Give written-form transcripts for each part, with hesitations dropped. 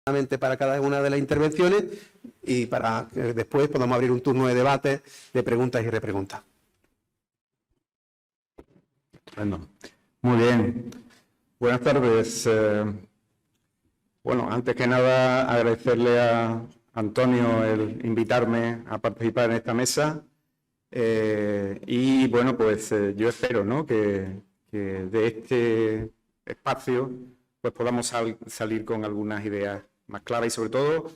para cada una de las intervenciones y para que después podamos abrir un turno de debate, de preguntas y repreguntas. Bueno, muy bien. Buenas tardes. Bueno, antes que nada agradecerle a Antonio el invitarme a participar en esta mesa y bueno, pues yo espero, ¿no?, que de este espacio pues podamos salir con algunas ideas más claras y sobre todo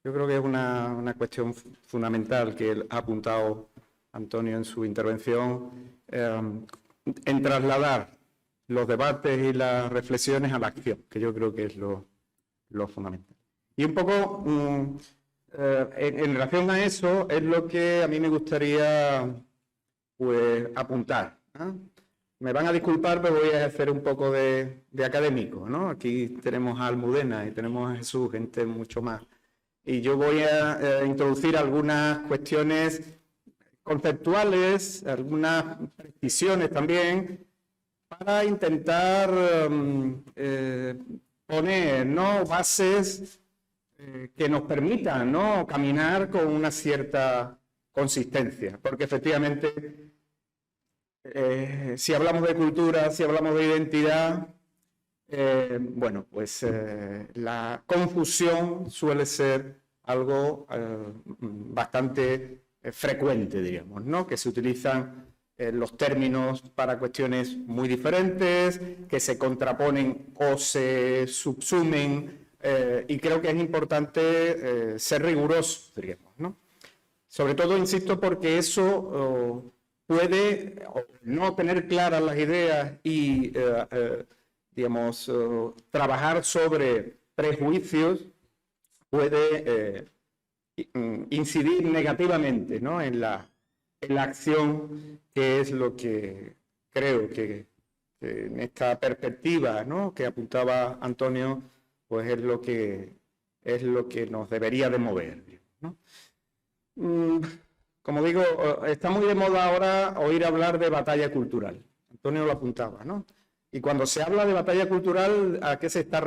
yo creo que es una cuestión fundamental que él ha apuntado Antonio en su intervención, en trasladar los debates y las reflexiones a la acción, que yo creo que es lo fundamental. Y un poco en relación a eso es lo que a mí me gustaría pues apuntar, ¿eh? Me van a disculpar, pero voy a hacer un poco de académico, ¿no? Aquí tenemos a Almudena y tenemos a Jesús, gente mucho más. Y yo voy a introducir algunas cuestiones conceptuales, algunas precisiones también, para intentar poner, ¿no?, bases que nos permitan, ¿no?, caminar con una cierta consistencia. Porque efectivamente, si hablamos de cultura, si hablamos de identidad, bueno, pues la confusión suele ser algo bastante frecuente, diríamos, ¿no?, que se utilizan los términos para cuestiones muy diferentes, que se contraponen o se subsumen, y creo que es importante ser riguroso, diríamos, ¿no? Sobre todo, insisto, porque eso puede no tener claras las ideas y, digamos, trabajar sobre prejuicios puede incidir negativamente, ¿no?, en la acción, que es lo que creo que en esta perspectiva, ¿no?, que apuntaba Antonio, pues es lo que nos debería de mover, ¿no? Como digo, está muy de moda ahora oír hablar de batalla cultural. Antonio lo apuntaba, ¿no? Y cuando se habla de batalla cultural, ¿a qué se está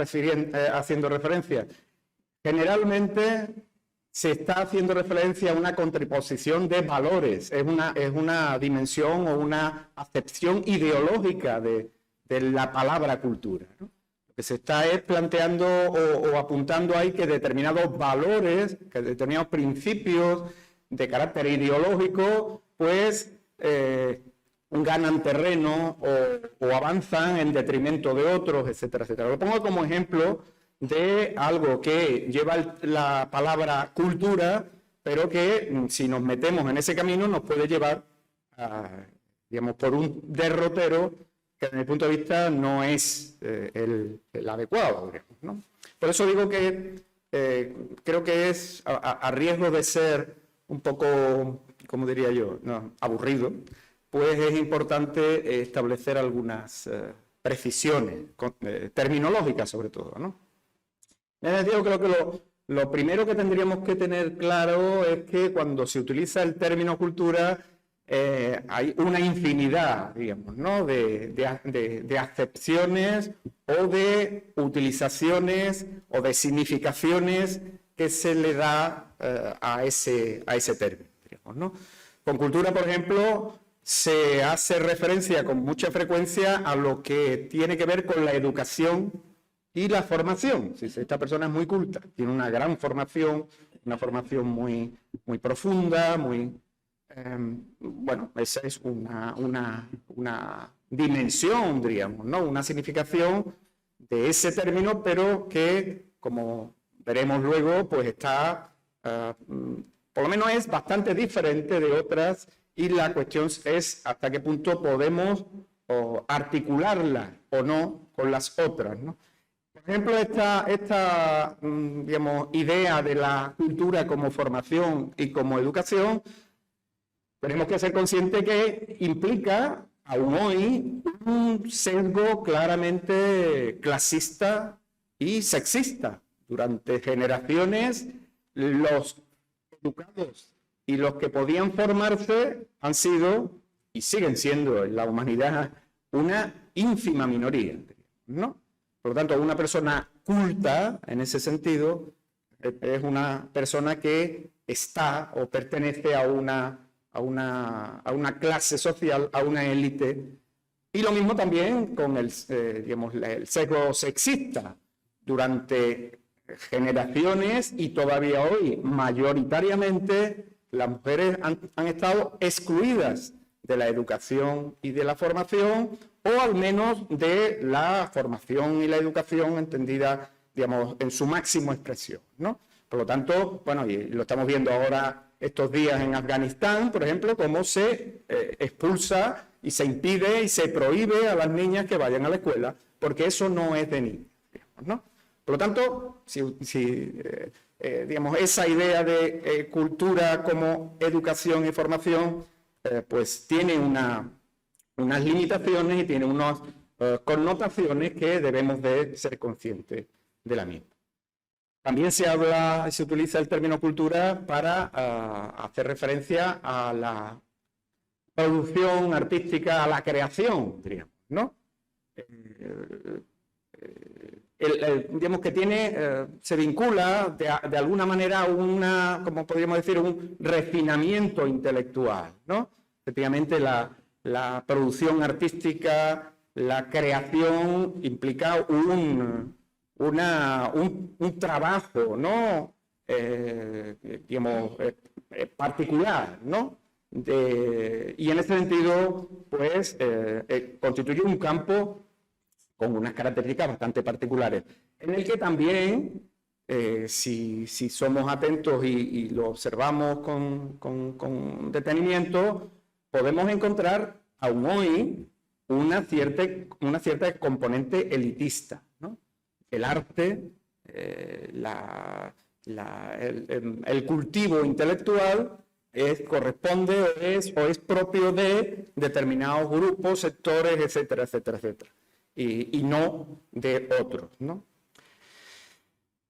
haciendo referencia? Generalmente se está haciendo referencia a una contraposición de valores, es una dimensión o una acepción ideológica de la palabra cultura, ¿no? Lo que se está es planteando o apuntando ahí que determinados valores, que determinados principios de carácter ideológico, pues ganan terreno o avanzan en detrimento de otros, etcétera, etcétera. Lo pongo como ejemplo de algo que lleva la palabra cultura, pero que si nos metemos en ese camino nos puede llevar, digamos, por un derrotero que desde mi punto de vista no es el adecuado, digamos, ¿no? Por eso digo que creo que es, a riesgo de ser un poco, como diría yo, no, aburrido, pues es importante establecer algunas precisiones terminológicas sobre todo, ¿no? En ese sentido, creo que lo primero que tendríamos que tener claro es que cuando se utiliza el término cultura hay una infinidad, digamos, ¿no?, de acepciones o de utilizaciones o de significaciones que se le da a ese término, digamos, ¿no? Con cultura, por ejemplo, se hace referencia con mucha frecuencia a lo que tiene que ver con la educación y la formación. Si esta persona es muy culta, tiene una gran formación, una formación muy, muy profunda, muy... bueno, esa es una dimensión, diríamos, ¿no?, una significación de ese término, pero que, como veremos luego, pues está, por lo menos es bastante diferente de otras, y la cuestión es hasta qué punto podemos articularla o no con las otras, ¿no? Por ejemplo, esta digamos, idea de la cultura como formación y como educación, tenemos que ser conscientes que implica, aún hoy, un sesgo claramente clasista y sexista. Durante generaciones, los educados y los que podían formarse han sido, y siguen siendo en la humanidad, una ínfima minoría, ¿no? Por lo tanto, una persona culta, en ese sentido, es una persona que está o pertenece a una clase social, a una élite. Y lo mismo también con el sesgo sexista. Durante generaciones y todavía hoy, mayoritariamente, las mujeres han estado excluidas de la educación y de la formación, o al menos de la formación y la educación entendida, digamos, en su máxima expresión, ¿no? Por lo tanto, bueno, y lo estamos viendo ahora estos días en Afganistán, por ejemplo, cómo se expulsa y se impide y se prohíbe a las niñas que vayan a la escuela, porque eso no es de niños, ¿no? Por lo tanto, digamos, esa idea de cultura como educación y formación, pues tiene unas limitaciones y tiene unas connotaciones que debemos de ser conscientes de la misma. También se habla y se utiliza el término cultura para hacer referencia a la producción artística, a la creación, diríamos, ¿no? Digamos que se vincula de alguna manera a como podríamos decir, un refinamiento intelectual, ¿no? Efectivamente, la producción artística, la creación implica un trabajo, ¿no? Digamos, particular, ¿no? Y en ese sentido, pues, constituye un campo con unas características bastante particulares, en el que también, si somos atentos y lo observamos con detenimiento, podemos encontrar aún hoy una cierta componente elitista, ¿no? El arte, el cultivo intelectual corresponde o es propio de determinados grupos, sectores, etcétera, etcétera, etcétera, y no de otros, ¿no?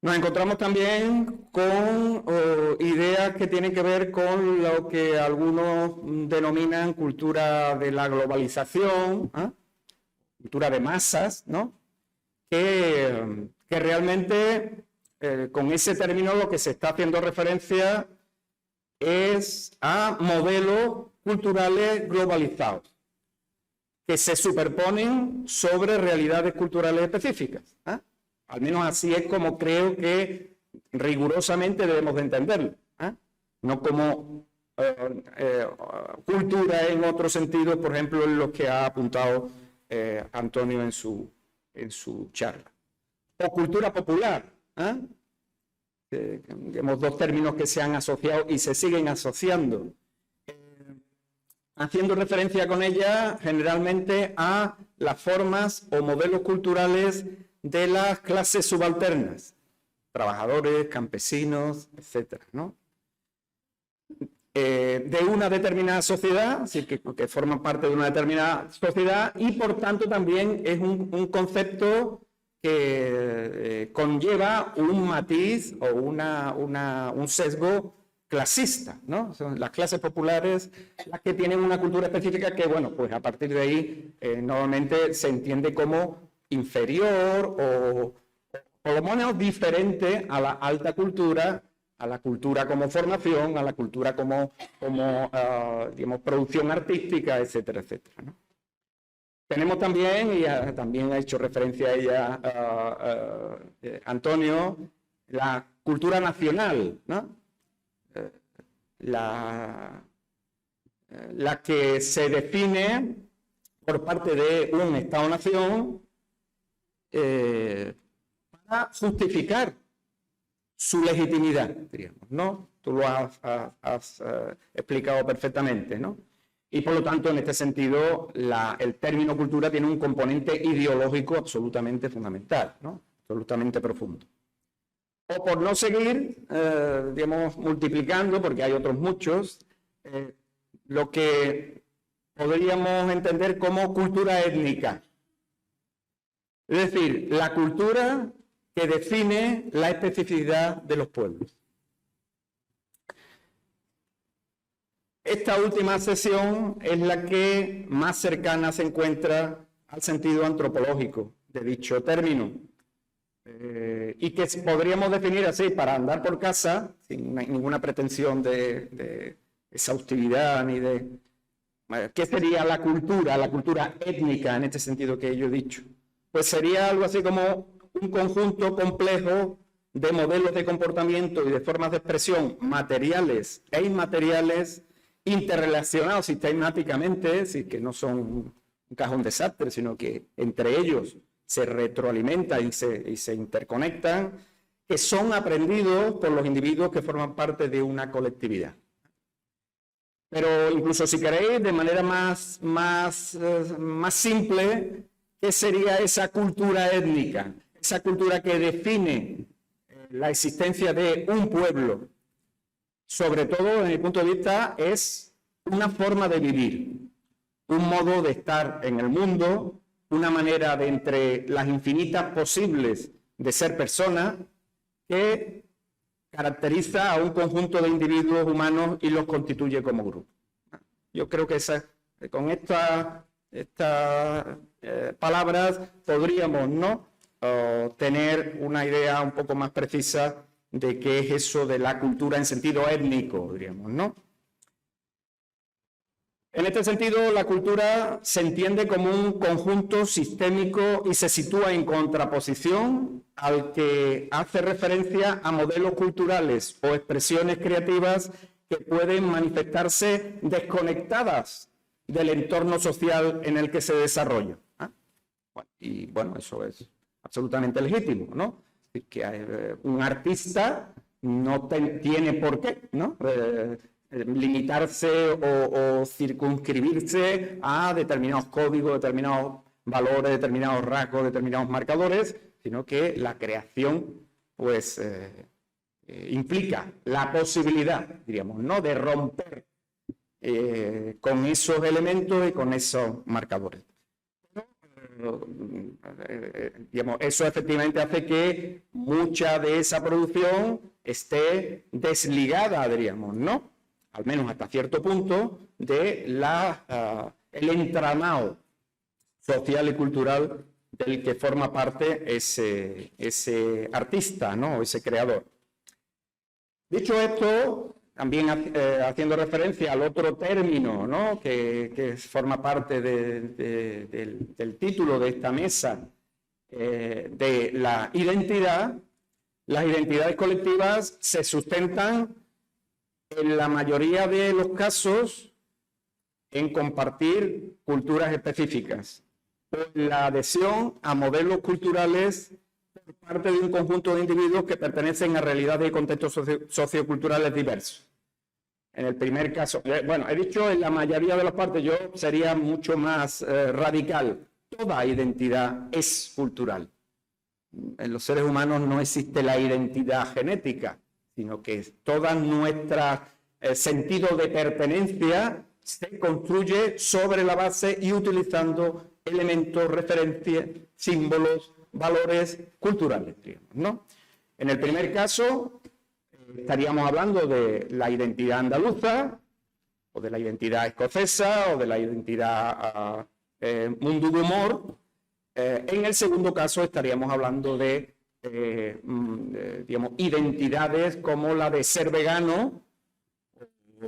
Nos encontramos también con ideas que tienen que ver con lo que algunos denominan cultura de la globalización, cultura de masas, ¿no? Que realmente con ese término lo que se está haciendo referencia es a modelos culturales globalizados que se superponen sobre realidades culturales específicas. Al menos así es como creo que rigurosamente debemos de entenderlo. No como cultura en otro sentido, por ejemplo, en lo que ha apuntado Antonio en su charla. O cultura popular. Digamos, dos términos que se han asociado y se siguen asociando. Haciendo referencia con ella generalmente a las formas o modelos culturales de las clases subalternas, trabajadores, campesinos, etcétera, ¿no? De una determinada sociedad, así que forman parte de una determinada sociedad, y por tanto también es un concepto que conlleva un matiz o un sesgo clasista, ¿no? Son las clases populares las que tienen una cultura específica que, bueno, pues a partir de ahí normalmente se entiende como inferior o por lo menos diferente a la alta cultura, a la cultura como formación, a la cultura como digamos, producción artística, etcétera, etcétera, ¿no? Tenemos también, y también ha hecho referencia a ella Antonio, la cultura nacional, ¿no? La que se define por parte de un Estado-nación para justificar su legitimidad, diríamos, ¿no? Tú lo has explicado perfectamente, ¿no? Y por lo tanto, en este sentido, el término cultura tiene un componente ideológico absolutamente fundamental, ¿no? Absolutamente profundo. O por no seguir, digamos, multiplicando, porque hay otros muchos, lo que podríamos entender como cultura étnica. Es decir, la cultura que define la especificidad de los pueblos. Esta última sesión es la que más cercana se encuentra al sentido antropológico de dicho término. Y que podríamos definir así, para andar por casa, sin ninguna pretensión de exhaustividad ni de... ¿Qué sería la cultura étnica en este sentido que yo he dicho? Pues sería algo así como un conjunto complejo de modelos de comportamiento y de formas de expresión materiales e inmateriales interrelacionados sistemáticamente, es decir, que no son un cajón desastre, sino que entre ellos se retroalimentan y se interconectan, que son aprendidos por los individuos que forman parte de una colectividad. Pero incluso si queréis, de manera más simple, ¿qué sería esa cultura étnica? Esa cultura que define la existencia de un pueblo. Sobre todo, desde mi punto de vista, es una forma de vivir, un modo de estar en el mundo, una manera de entre las infinitas posibles de ser persona que caracteriza a un conjunto de individuos humanos y los constituye como grupo. Yo creo que con estas palabras podríamos, ¿no?, tener una idea un poco más precisa de qué es eso de la cultura en sentido étnico, diríamos, ¿no? En este sentido, la cultura se entiende como un conjunto sistémico y se sitúa en contraposición al que hace referencia a modelos culturales o expresiones creativas que pueden manifestarse desconectadas del entorno social en el que se desarrolla. Y bueno, eso es absolutamente legítimo, ¿no? Que un artista no tiene por qué, ¿no?, limitarse o circunscribirse a determinados códigos, determinados valores, determinados rasgos, determinados marcadores, sino que la creación, pues, implica la posibilidad, diríamos, ¿no?, de romper con esos elementos y con esos marcadores. Digamos, eso efectivamente hace que mucha de esa producción esté desligada, diríamos, ¿no?, al menos hasta cierto punto, de el entramado social y cultural del que forma parte ese artista, ¿no?, ese creador. Dicho esto, también haciendo referencia al otro término, ¿no?, que forma parte del título de esta mesa, de la identidad, las identidades colectivas se sustentan en la mayoría de los casos en compartir culturas específicas, en la adhesión a modelos culturales por parte de un conjunto de individuos que pertenecen a realidades y contextos socioculturales diversos. En el primer caso, bueno, he dicho en la mayoría de las partes, yo sería mucho más radical. Toda identidad es cultural. En los seres humanos no existe la identidad genética, sino que todo nuestro sentido de pertenencia se construye sobre la base y utilizando elementos, referencias, símbolos, valores culturales, digamos, ¿no? En el primer caso, estaríamos hablando de la identidad andaluza, o de la identidad escocesa, o de la identidad mundugumor. En el segundo caso, estaríamos hablando de digamos, identidades como la de ser vegano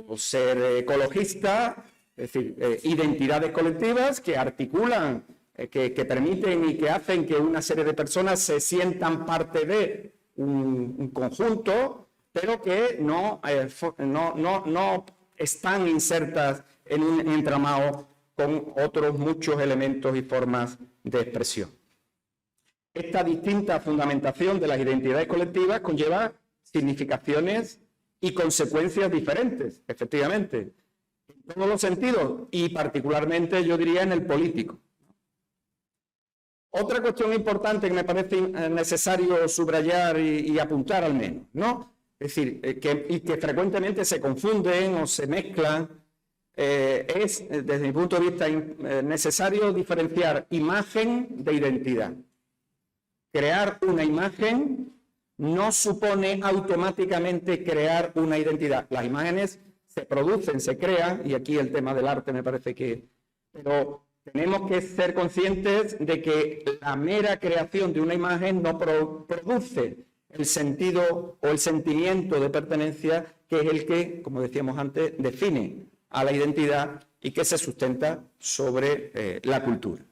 o ser ecologista, es decir, identidades colectivas que articulan, que permiten y que hacen que una serie de personas se sientan parte de un conjunto, pero que no están insertas en un entramado con otros muchos elementos y formas de expresión. Esta distinta fundamentación de las identidades colectivas conlleva significaciones y consecuencias diferentes, efectivamente, en todos los sentidos y particularmente, yo diría, en el político. Otra cuestión importante que me parece necesario subrayar y apuntar al menos, ¿no? Es decir, que frecuentemente se confunden o se mezclan, es, desde mi punto de vista, necesario diferenciar imagen de identidad. Crear una imagen no supone automáticamente crear una identidad. Las imágenes se producen, se crean, y aquí el tema del arte me parece que... Pero tenemos que ser conscientes de que la mera creación de una imagen no produce el sentido o el sentimiento de pertenencia, que es el que, como decíamos antes, define a la identidad y que se sustenta sobre la cultura.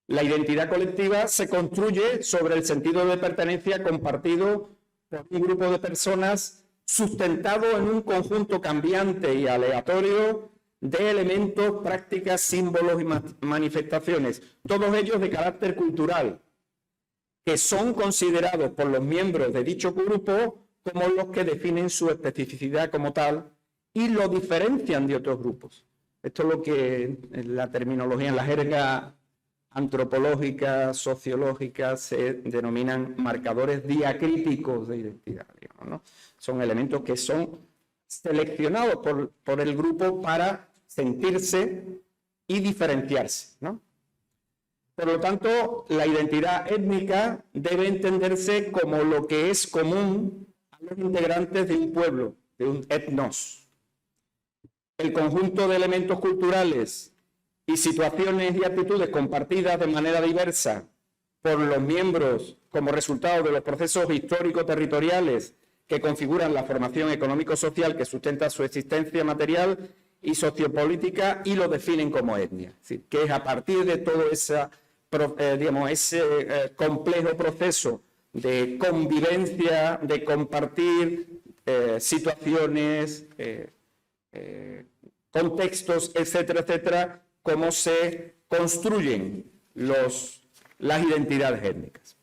La identidad colectiva se construye sobre el sentido de pertenencia compartido por un grupo de personas sustentado en un conjunto cambiante y aleatorio de elementos, prácticas, símbolos y manifestaciones, todos ellos de carácter cultural, que son considerados por los miembros de dicho grupo como los que definen su especificidad como tal y lo diferencian de otros grupos. Esto es lo que en la terminología, en la jerga antropológica, sociológica, se denominan marcadores diacríticos de identidad, digamos, ¿no? Son elementos que son seleccionados por el grupo para sentirse y diferenciarse, ¿no? Por lo tanto, la identidad étnica debe entenderse como lo que es común a los integrantes de un pueblo, de un etnos. El conjunto de elementos culturales y situaciones y actitudes compartidas de manera diversa por los miembros como resultado de los procesos históricos-territoriales que configuran la formación económico-social que sustenta su existencia material y sociopolítica y lo definen como etnia. Es decir, que es a partir de todo ese complejo proceso de convivencia, de compartir situaciones, contextos, etcétera, etcétera, cómo se construyen las identidades étnicas.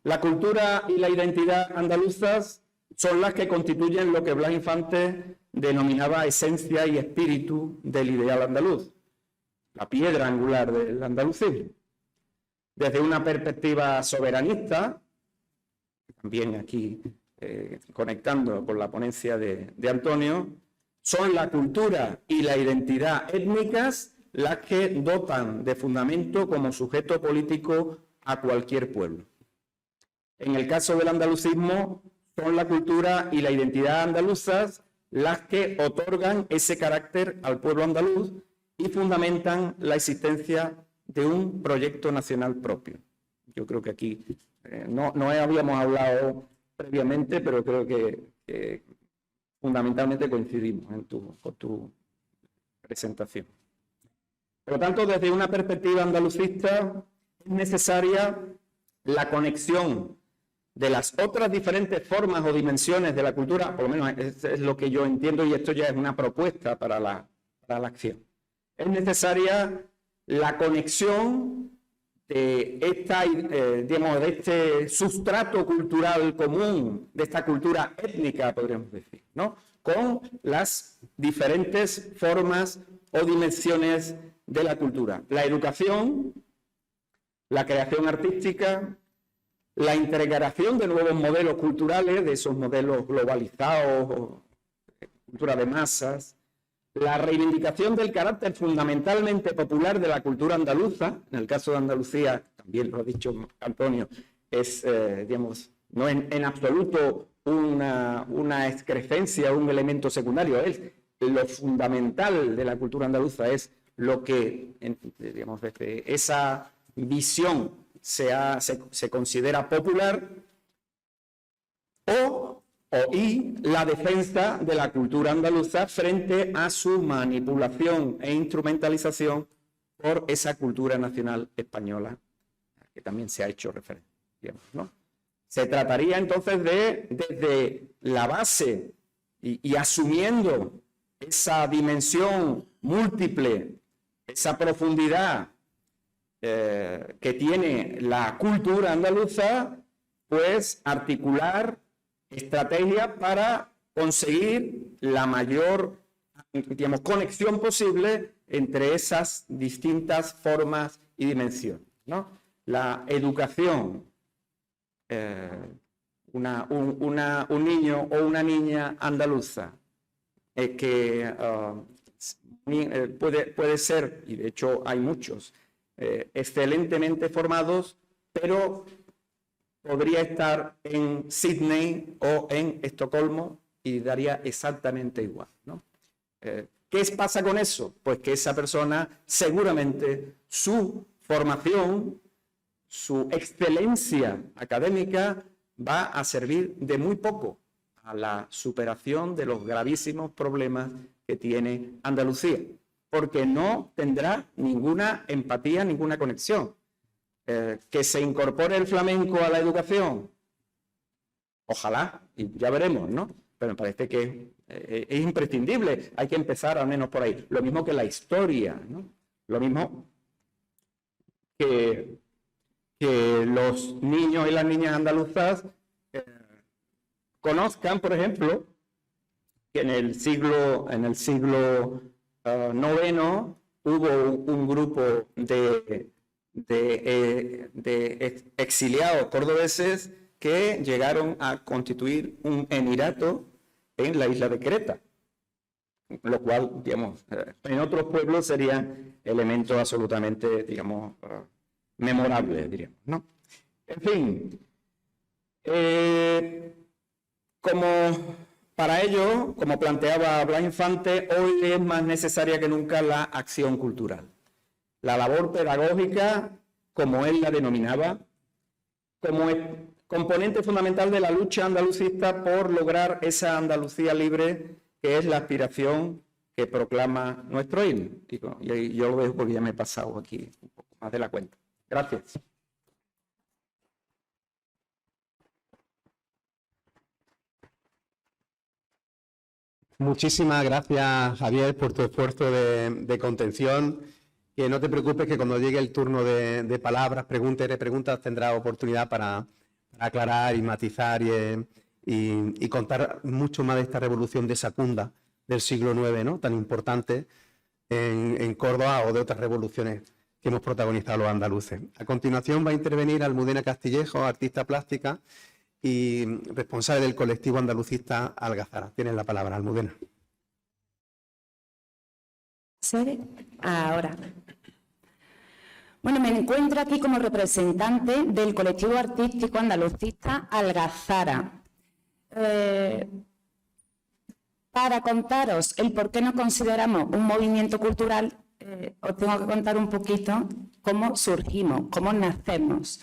La cultura y la identidad andaluzas son las que constituyen lo que Blas Infante denominaba esencia y espíritu del ideal andaluz, la piedra angular del andalucismo. Desde una perspectiva soberanista, también aquí conectando con la ponencia de Antonio, son la cultura y la identidad étnicas las que dotan de fundamento como sujeto político a cualquier pueblo. En el caso del andalucismo, son la cultura y la identidad andaluzas las que otorgan ese carácter al pueblo andaluz y fundamentan la existencia de un proyecto nacional propio. Yo creo que aquí no habíamos hablado previamente, pero creo que fundamentalmente coincidimos con tu presentación. Por lo tanto, desde una perspectiva andalucista, es necesaria la conexión de las otras diferentes formas o dimensiones de la cultura, por lo menos es lo que yo entiendo, y esto ya es una propuesta para la acción. Es necesaria la conexión de este sustrato cultural común, de esta cultura étnica, podríamos decir, ¿no?, con las diferentes formas o dimensiones de la cultura. La educación, la creación artística, la integración de nuevos modelos culturales, de esos modelos globalizados, cultura de masas, la reivindicación del carácter fundamentalmente popular de la cultura andaluza, en el caso de Andalucía, también lo ha dicho Antonio, es, no en absoluto una excrescencia, un elemento secundario, es lo fundamental de la cultura andaluza, es lo que, desde esa visión se considera popular, y la defensa de la cultura andaluza frente a su manipulación e instrumentalización por esa cultura nacional española, que también se ha hecho referencia, ¿no? Se trataría entonces desde la base y asumiendo esa dimensión múltiple, esa profundidad que tiene la cultura andaluza, pues articular estrategias para conseguir la mayor, conexión posible entre esas distintas formas y dimensiones, ¿no? La educación, un niño o una niña andaluza que puede ser, y de hecho hay muchos, excelentemente formados, pero podría estar en Sydney o en Estocolmo y daría exactamente igual, ¿no? ¿Qué pasa con eso? Pues que esa persona seguramente su formación, su excelencia académica va a servir de muy poco a la superación de los gravísimos problemas que tiene Andalucía, porque no tendrá ninguna empatía, ninguna conexión. Que se incorpore el flamenco a la educación, ojalá, y ya veremos, ¿no? Pero me parece que es imprescindible, hay que empezar al menos por ahí. Lo mismo que la historia, ¿no? Lo mismo que los niños y las niñas andaluzas conozcan, por ejemplo, que en el siglo IX hubo un grupo de exiliados cordobeses que llegaron a constituir un emirato en la isla de Creta, lo cual, digamos, en otros pueblos serían elementos absolutamente, digamos, memorables, diríamos, ¿no? En fin, para ello, como planteaba Blas Infante, hoy es más necesaria que nunca la acción cultural. La labor pedagógica, como él la denominaba, como componente fundamental de la lucha andalucista por lograr esa Andalucía libre que es la aspiración que proclama nuestro himno. Y yo lo dejo porque ya me he pasado aquí un poco más de la cuenta. Gracias. Muchísimas gracias, Javier, por tu esfuerzo de contención. Que no te preocupes, que cuando llegue el turno de palabras, preguntas y repreguntas, tendrás oportunidad para aclarar y matizar y contar mucho más de esta revolución de Secunda del siglo IX, ¿no? Tan importante en Córdoba, o de otras revoluciones que hemos protagonizado los andaluces. A continuación va a intervenir Almudena Castillejo, artista plástica y responsable del colectivo andalucista Algazara. Tienes la palabra, Almudena. ¿Sí? Ahora. Bueno, me encuentro aquí como representante del colectivo artístico andalucista Algazara. Para contaros el por qué no consideramos un movimiento cultural, os tengo que contar un poquito cómo surgimos, cómo nacemos.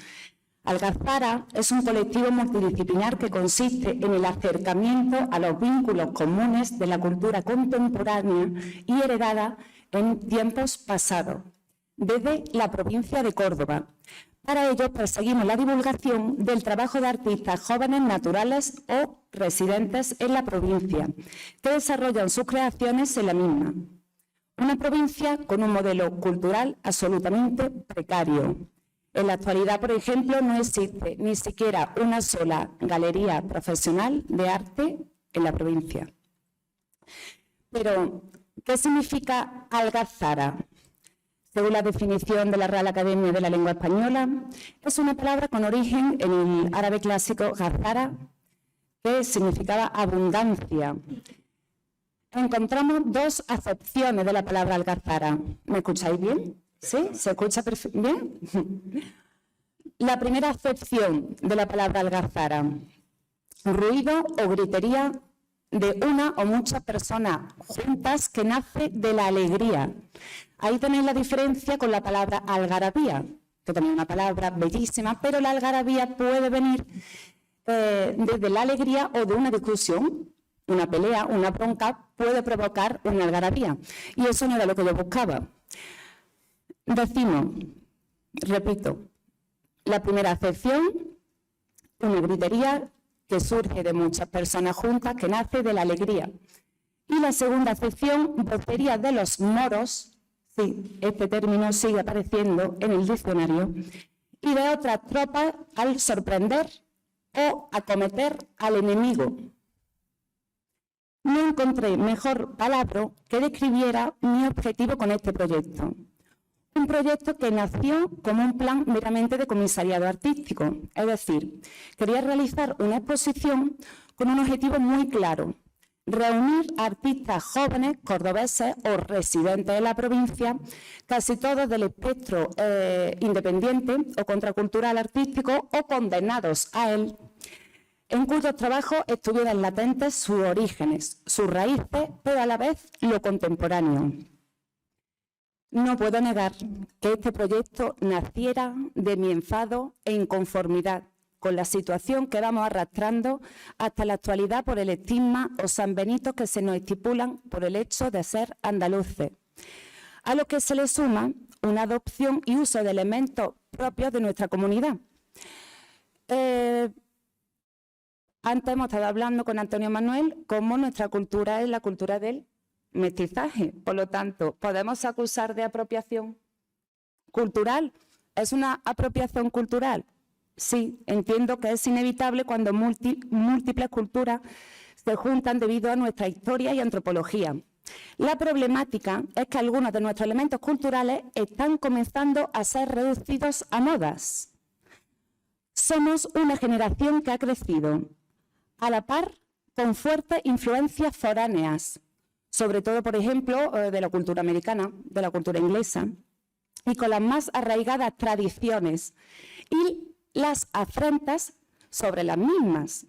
Algazara es un colectivo multidisciplinar que consiste en el acercamiento a los vínculos comunes de la cultura contemporánea y heredada en tiempos pasados, desde la provincia de Córdoba. Para ello perseguimos la divulgación del trabajo de artistas jóvenes naturales o residentes en la provincia, que desarrollan sus creaciones en la misma. Una provincia con un modelo cultural absolutamente precario. En la actualidad, por ejemplo, no existe ni siquiera una sola galería profesional de arte en la provincia. Pero, ¿qué significa Algazara? Según la definición de la Real Academia de la Lengua Española, es una palabra con origen en el árabe clásico gazara, que significaba abundancia. Encontramos dos acepciones de la palabra Algazara. ¿Me escucháis bien? ¿Sí? ¿Se escucha bien? La primera acepción de la palabra Algazara: ruido o gritería de una o muchas personas juntas que nace de la alegría. Ahí tenéis la diferencia con la palabra algarabía, que también es una palabra bellísima, pero la algarabía puede venir desde la alegría o de una discusión. Una pelea, una bronca puede provocar una algarabía. Y eso no era lo que yo buscaba. Decimos, repito, la primera acepción, una gritería que surge de muchas personas juntas, que nace de la alegría. Y la segunda acepción, vocería de los moros, sí, este término sigue apareciendo en el diccionario, y de otras tropas al sorprender o acometer al enemigo. No encontré mejor palabra que describiera mi objetivo con este proyecto. Un proyecto que nació como un plan meramente de comisariado artístico, es decir, quería realizar una exposición con un objetivo muy claro: reunir artistas jóvenes, cordobeses o residentes de la provincia, casi todos del espectro independiente o contracultural artístico o condenados a él, en cuyos trabajos estuvieran latentes sus orígenes, sus raíces, pero a la vez lo contemporáneo. No puedo negar que este proyecto naciera de mi enfado e inconformidad con la situación que vamos arrastrando hasta la actualidad por el estigma o sanbenitos que se nos estipulan por el hecho de ser andaluces, a lo que se le suma una adopción y uso de elementos propios de nuestra comunidad. Antes hemos estado hablando con Antonio Manuel cómo nuestra cultura es la cultura del mestizaje. Por lo tanto, ¿podemos acusar de apropiación cultural? ¿Es una apropiación cultural? Sí, entiendo que es inevitable cuando múltiples culturas se juntan debido a nuestra historia y antropología. La problemática es que algunos de nuestros elementos culturales están comenzando a ser reducidos a modas. Somos una generación que ha crecido a la par con fuertes influencias foráneas, sobre todo, por ejemplo, de la cultura americana, de la cultura inglesa, y con las más arraigadas tradiciones y las afrentas sobre las mismas.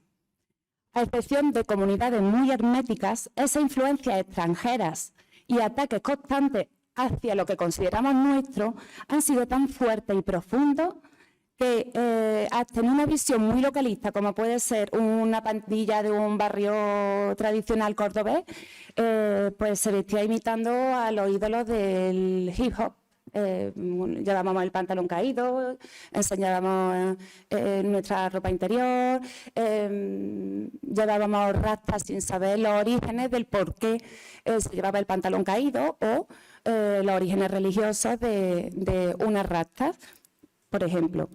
A excepción de comunidades muy herméticas, esas influencias extranjeras y ataques constantes hacia lo que consideramos nuestro han sido tan fuertes y profundos que hasta en una visión muy localista, como puede ser una pandilla de un barrio tradicional cordobés, pues se vestía imitando a los ídolos del hip hop. Llevábamos el pantalón caído, enseñábamos nuestra ropa interior, llevábamos rastas sin saber los orígenes del por qué se llevaba el pantalón caído o los orígenes religiosos de unas rastas, por ejemplo.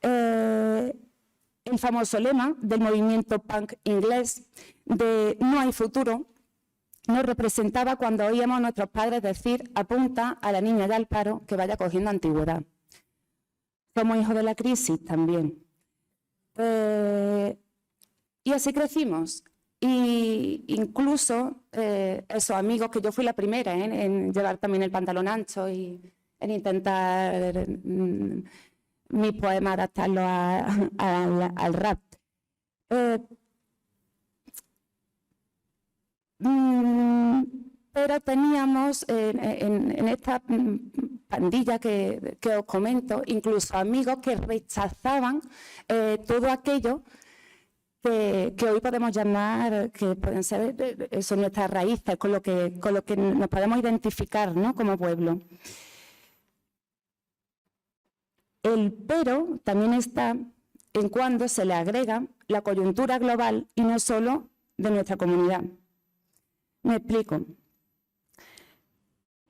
El famoso lema del movimiento punk inglés de "no hay futuro" nos representaba cuando oíamos a nuestros padres decir: apunta a la niña de Alparo que vaya cogiendo antigüedad. Somos hijos de la crisis también. Y así crecimos. Y incluso esos amigos, que yo fui la primera en llevar también el pantalón ancho y en intentar mis poemas adaptarlos al rap. Pero teníamos en esta pandilla que os comento, incluso amigos que rechazaban todo aquello que hoy podemos llamar, que pueden ser son nuestras raíces, con lo que nos podemos identificar, ¿no?, como pueblo. El pero también está en cuando se le agrega la coyuntura global y no solo de nuestra comunidad. Me explico.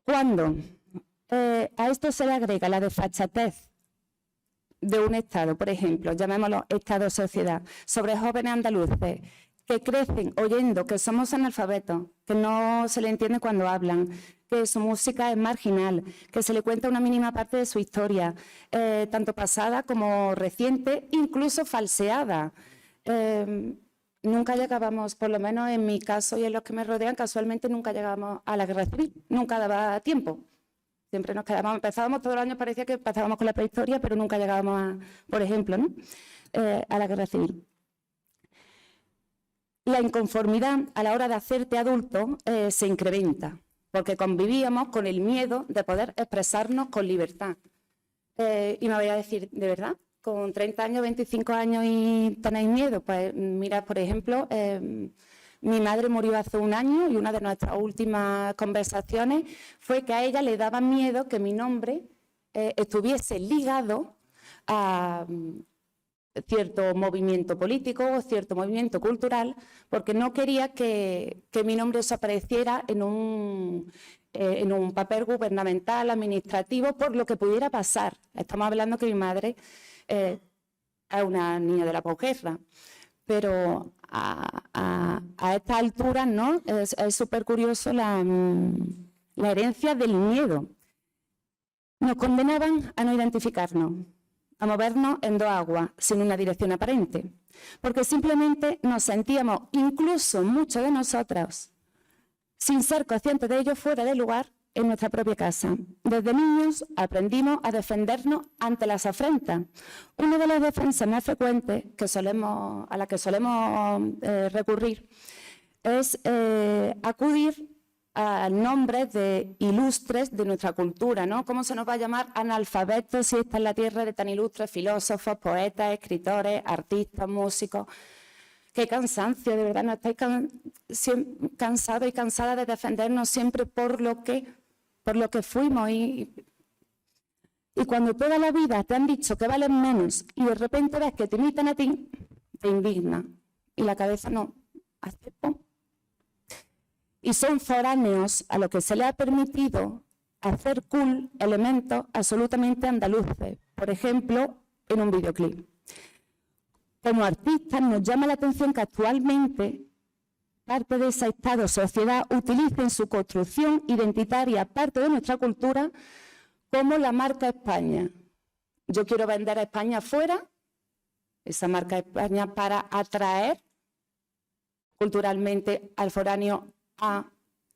Cuando a esto se le agrega la desfachatez de un Estado, por ejemplo, llamémoslo Estado-sociedad, sobre jóvenes andaluces que crecen oyendo que somos analfabetos, que no se le entiende cuando hablan, que su música es marginal, que se le cuenta una mínima parte de su historia, tanto pasada como reciente, incluso falseada. Nunca llegábamos, por lo menos en mi caso y en los que me rodean, casualmente nunca llegábamos a la guerra civil, nunca daba tiempo. Siempre nos quedábamos, empezábamos todos los años, parecía que pasábamos con la prehistoria, pero nunca llegábamos, por ejemplo, ¿no?, a la guerra civil. La inconformidad a la hora de hacerte adulto se incrementa, porque convivíamos con el miedo de poder expresarnos con libertad. Y me voy a decir, ¿de verdad? ¿Con 30 años, 25 años y tenéis miedo? Pues mira, por ejemplo, mi madre murió hace un año y una de nuestras últimas conversaciones fue que a ella le daba miedo que mi nombre estuviese ligado a cierto movimiento político o cierto movimiento cultural, porque no quería que mi nombre desapareciera en un papel gubernamental, administrativo, por lo que pudiera pasar. Estamos hablando que mi madre es una niña de la posguerra, pero a estas alturas, ¿no?, es súper curioso la herencia del miedo. Nos condenaban a no identificarnos, a movernos en dos aguas, sin una dirección aparente, porque simplemente nos sentíamos, incluso muchos de nosotros, sin ser conscientes de ello, fuera de lugar en nuestra propia casa. Desde niños aprendimos a defendernos ante las afrentas. Una de las defensas más frecuentes a la que solemos recurrir es acudir a nombres de ilustres de nuestra cultura, ¿no? ¿Cómo se nos va a llamar analfabetos si está en la tierra de tan ilustres filósofos, poetas, escritores, artistas, músicos? Qué cansancio, de verdad, no estáis cansados y cansadas de defendernos siempre por lo que fuimos. Y cuando toda la vida te han dicho que valen menos y de repente ves que te imitan a ti, te indigna. Y la cabeza no acepta. Y son foráneos a lo que se le ha permitido hacer cool elementos absolutamente andaluces. Por ejemplo, en un videoclip. Como artistas nos llama la atención que actualmente parte de ese estado sociedad utilice en su construcción identitaria parte de nuestra cultura como la marca España. Yo quiero vender a España fuera, esa marca España, para atraer culturalmente al foráneo a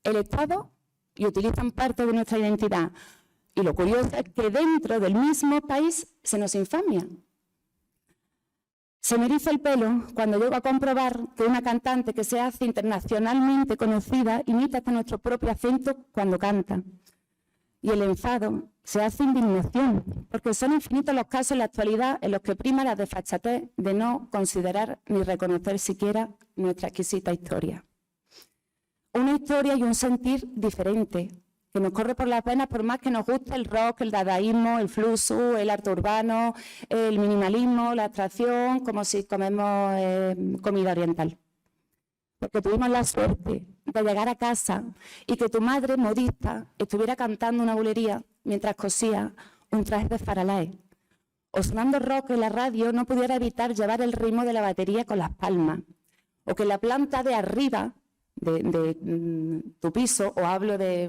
el Estado, y utilizan parte de nuestra identidad. Y lo curioso es que dentro del mismo país se nos infamia. Se me eriza el pelo cuando llego a comprobar que una cantante que se hace internacionalmente conocida imita hasta nuestro propio acento cuando canta. Y el enfado se hace indignación, porque son infinitos los casos en la actualidad en los que prima la desfachatez de no considerar ni reconocer siquiera nuestra exquisita historia. Una historia y un sentir diferente, que nos corre por las venas por más que nos guste el rock, el dadaísmo, el fluxus, el arte urbano, el minimalismo, la abstracción, como si comemos comida oriental. Porque tuvimos la suerte de llegar a casa y que tu madre modista estuviera cantando una bulería mientras cosía un traje de Faralae. O sonando rock en la radio no pudiera evitar llevar el ritmo de la batería con las palmas. O que en la planta de arriba de tu piso, o hablo de,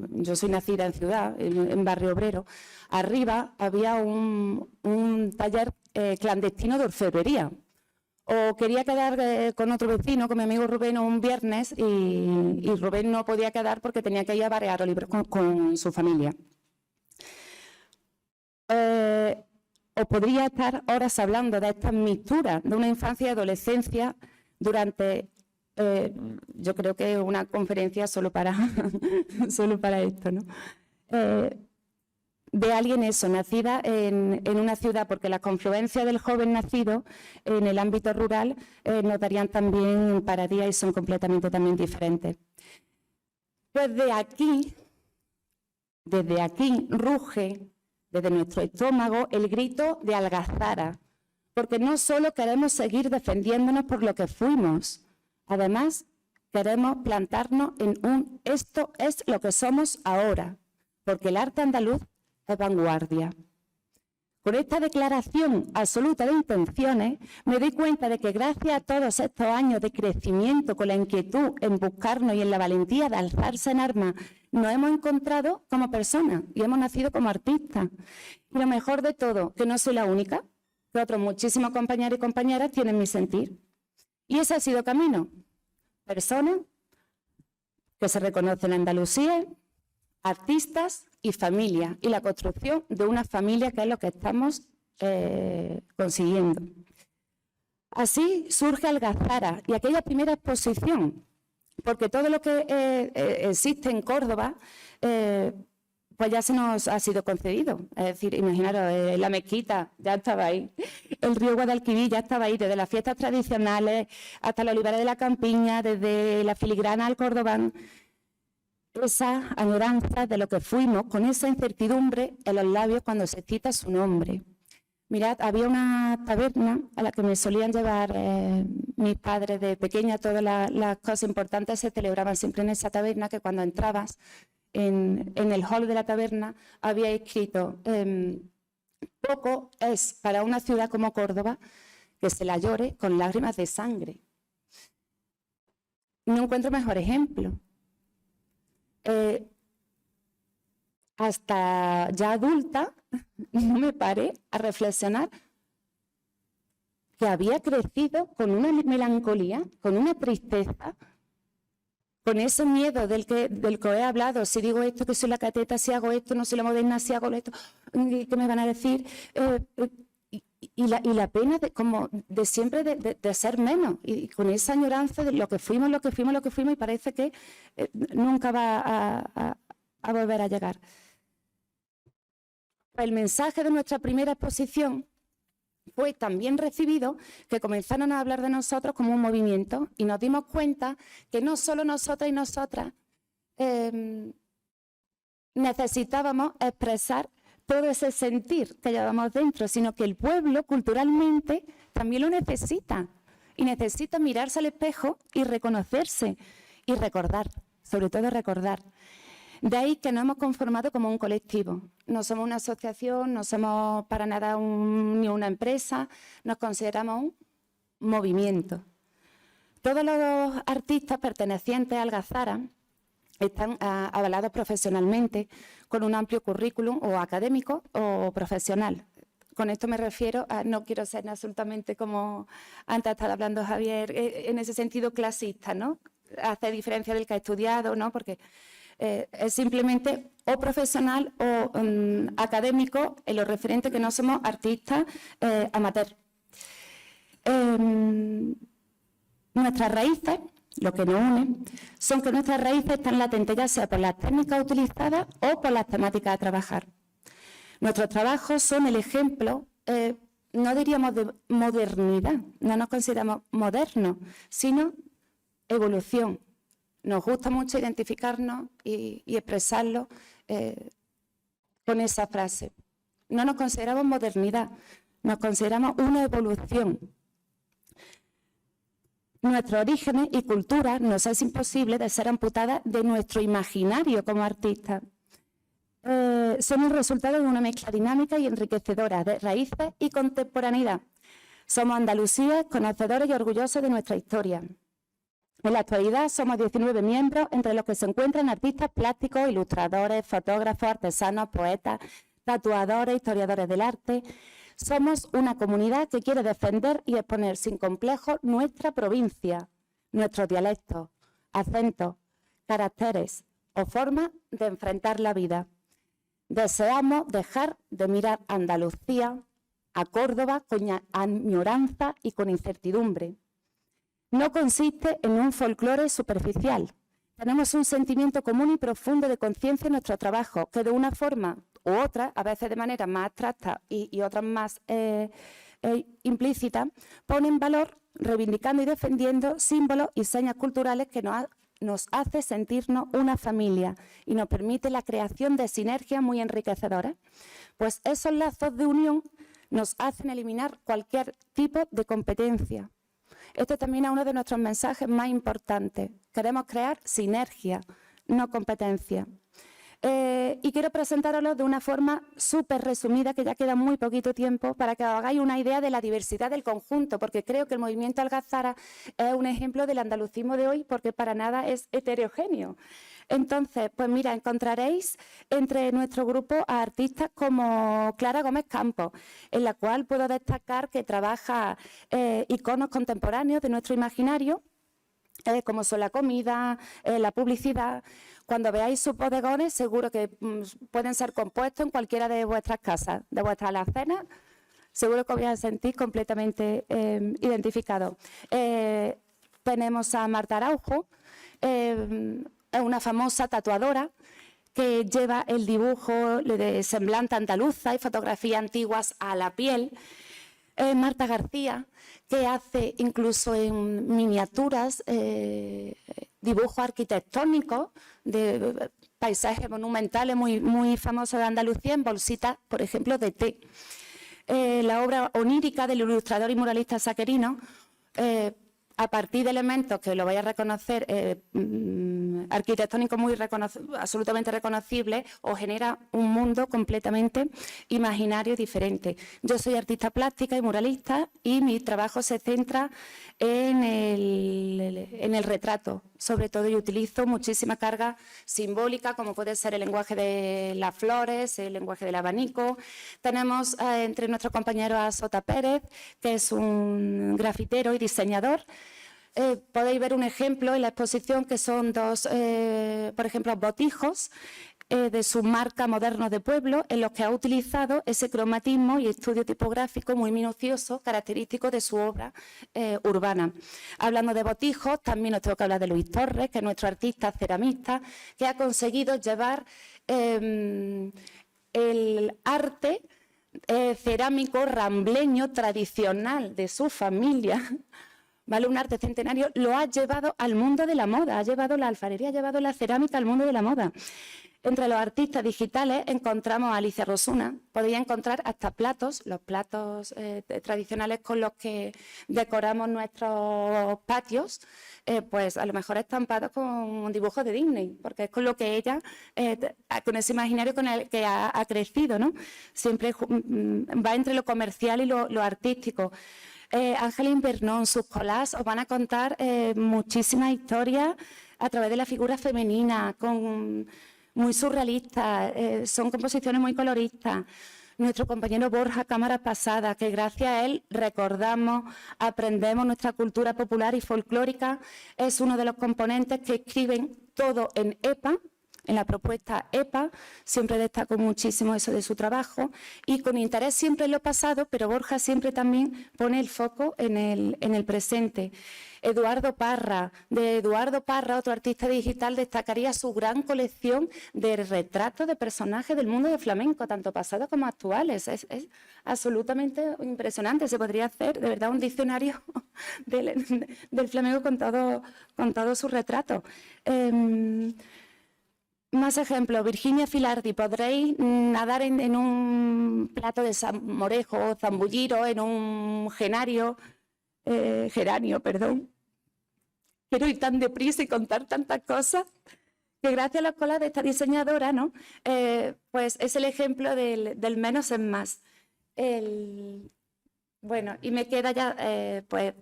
yo soy nacida en ciudad, en Barrio Obrero, arriba había un taller clandestino de orfebrería. O quería quedar con otro vecino, con mi amigo Rubén, un viernes, y Rubén no podía quedar porque tenía que ir a Barea Oliver con su familia. Os podría estar horas hablando de estas mixturas de una infancia y adolescencia durante... yo creo que una conferencia solo para esto, ¿no? De alguien eso, nacida en una ciudad, porque las confluencias del joven nacido en el ámbito rural nos darían también paradía y son completamente también diferentes. Pues desde aquí ruge, desde nuestro estómago, el grito de algazara, porque no solo queremos seguir defendiéndonos por lo que fuimos, además, queremos plantarnos en un esto es lo que somos ahora, porque el arte andaluz es vanguardia. Con esta declaración absoluta de intenciones, me doy cuenta de que gracias a todos estos años de crecimiento con la inquietud en buscarnos y en la valentía de alzarse en armas, nos hemos encontrado como personas y hemos nacido como artistas. Y lo mejor de todo, que no soy la única, que otros muchísimos compañeros y compañeras tienen mi sentir. Y ese ha sido camino. Personas que se reconocen en Andalucía, artistas y familia. Y la construcción de una familia, que es lo que estamos consiguiendo. Así surge Algazara y aquella primera exposición, porque todo lo que existe en Córdoba pues ya se nos ha sido concedido. Es decir, imaginaros, la mezquita ya estaba ahí, el río Guadalquivir ya estaba ahí, desde las fiestas tradicionales hasta la olivera de la campiña, desde la filigrana al cordobán. Esa añoranza de lo que fuimos, con esa incertidumbre en los labios cuando se cita su nombre. Mirad, había una taberna a la que me solían llevar mis padres de pequeña. Todas las cosas importantes se celebraban siempre en esa taberna, que cuando entrabas en el hall de la taberna había escrito: poco es para una ciudad como Córdoba que se la llore con lágrimas de sangre. No encuentro mejor ejemplo. Hasta ya adulta no me paré a reflexionar que había crecido con una melancolía, con una tristeza, con ese miedo del que he hablado, si digo esto, que soy la cateta, si hago esto, no soy la moderna, si hago esto, ¿qué me van a decir? Y la pena de siempre de ser menos, y con esa añoranza de lo que fuimos, y parece que nunca va a volver a llegar. El mensaje de nuestra primera exposición fue tan bien recibido que comenzaron a hablar de nosotros como un movimiento y nos dimos cuenta que no solo nosotras y nosotras necesitábamos expresar todo ese sentir que llevamos dentro, sino que el pueblo culturalmente también lo necesita y necesita mirarse al espejo y reconocerse y recordar, sobre todo recordar. De ahí que nos hemos conformado como un colectivo. No somos una asociación, no somos para nada ni una empresa, nos consideramos un movimiento. Todos los artistas pertenecientes a Algazara están avalados profesionalmente con un amplio currículum o académico o profesional. Con esto me refiero a, no quiero ser absolutamente como antes estaba hablando Javier, en ese sentido clasista, ¿no? Hace diferencia del que ha estudiado, ¿no? Porque es simplemente o profesional o académico en lo referente que no somos artistas amateur. Nuestras raíces, lo que nos une, son que nuestras raíces están latentes ya sea por las técnicas utilizadas o por las temáticas a trabajar. Nuestros trabajos son el ejemplo, no diríamos de modernidad, no nos consideramos modernos, sino evolución. Nos gusta mucho identificarnos y expresarlo con esa frase. No nos consideramos modernidad, nos consideramos una evolución. Nuestros orígenes y culturas nos es imposible de ser amputadas de nuestro imaginario como artistas. Son el resultado de una mezcla dinámica y enriquecedora de raíces y contemporaneidad. Somos Andalucía, conocedores y orgullosos de nuestra historia. En la actualidad somos 19 miembros, entre los que se encuentran artistas plásticos, ilustradores, fotógrafos, artesanos, poetas, tatuadores, historiadores del arte. Somos una comunidad que quiere defender y exponer sin complejos nuestra provincia, nuestros dialectos, acentos, caracteres o formas de enfrentar la vida. Deseamos dejar de mirar a Andalucía, a Córdoba, con añoranza y con incertidumbre. No consiste en un folclore superficial. Tenemos un sentimiento común y profundo de conciencia en nuestro trabajo, que de una forma u otra, a veces de manera más abstracta y otras más implícita, pone en valor, reivindicando y defendiendo símbolos y señas culturales que nos hace sentirnos una familia y nos permite la creación de sinergias muy enriquecedoras. Pues esos lazos de unión nos hacen eliminar cualquier tipo de competencia. Este también es uno de nuestros mensajes más importantes. Queremos crear sinergia, no competencia. Y quiero presentároslo de una forma súper resumida, que ya queda muy poquito tiempo, para que os hagáis una idea de la diversidad del conjunto, porque creo que el movimiento Algazara es un ejemplo del andalucismo de hoy, porque para nada es heterogéneo. Entonces, pues mira, encontraréis entre nuestro grupo a artistas como Clara Gómez Campos, en la cual puedo destacar que trabaja iconos contemporáneos de nuestro imaginario, como son la comida, la publicidad. Cuando veáis sus bodegones, seguro que pueden ser compuestos en cualquiera de vuestras casas, de vuestras alacenas. Seguro que os vais a sentir completamente identificados. Tenemos a Marta Araujo, es una famosa tatuadora que lleva el dibujo de semblante andaluza y fotografías antiguas a la piel. Marta García, que hace incluso en miniaturas dibujos arquitectónicos de paisajes monumentales muy famosos de Andalucía en bolsitas, por ejemplo, de té. La obra onírica del ilustrador y muralista Saquerino, a partir de elementos que lo vais a reconocer, arquitectónicos absolutamente reconocibles, os genera un mundo completamente imaginario y diferente. Yo soy artista plástica y muralista y mi trabajo se centra en el retrato, sobre todo, y utilizo muchísima carga simbólica, como puede ser el lenguaje de las flores, el lenguaje del abanico. Tenemos entre nuestros compañeros a Sota Pérez, que es un grafitero y diseñador. podéis ver un ejemplo en la exposición que son dos, por ejemplo, botijos de su marca Modernos de Pueblo, en los que ha utilizado ese cromatismo y estudio tipográfico muy minucioso, característico de su obra urbana. Hablando de botijos, también os tengo que hablar de Luis Torres, que es nuestro artista ceramista, que ha conseguido llevar el arte cerámico rambleño tradicional de su familia, ¿vale? Un arte centenario, lo ha llevado al mundo de la moda, ha llevado la alfarería, ha llevado la cerámica al mundo de la moda. Entre los artistas digitales encontramos a Alicia Rosuna. Podéis encontrar hasta platos, los platos tradicionales con los que decoramos nuestros patios, pues a lo mejor estampados con dibujos de Disney, porque es con lo que ella, con ese imaginario con el que ha crecido, ¿no? Siempre va entre lo comercial y lo artístico. Ángeline Vernon, sus collages os van a contar muchísimas historias a través de la figura femenina, muy surrealistas, son composiciones muy coloristas. Nuestro compañero Borja Cámara Pasada, que gracias a él recordamos, aprendemos nuestra cultura popular y folclórica, es uno de los componentes que escriben todo en EPA, en la propuesta EPA, siempre destaco muchísimo eso de su trabajo y con interés siempre en lo pasado, pero Borja siempre también pone el foco en el presente. Eduardo Parra, de Eduardo Parra, otro artista digital, destacaría su gran colección de retratos de personajes del mundo del flamenco, tanto pasados como actuales. Es absolutamente impresionante, se podría hacer de verdad un diccionario del flamenco con todos sus retratos. Más ejemplos, Virginia Filardi, podréis nadar en un plato de salmorejo, zambulliros, en un geranio, perdón. Quiero ir tan deprisa y contar tantas cosas que gracias a la escuela de esta diseñadora, ¿no? Pues es el ejemplo del menos es más. Bueno, y me queda ya, pues,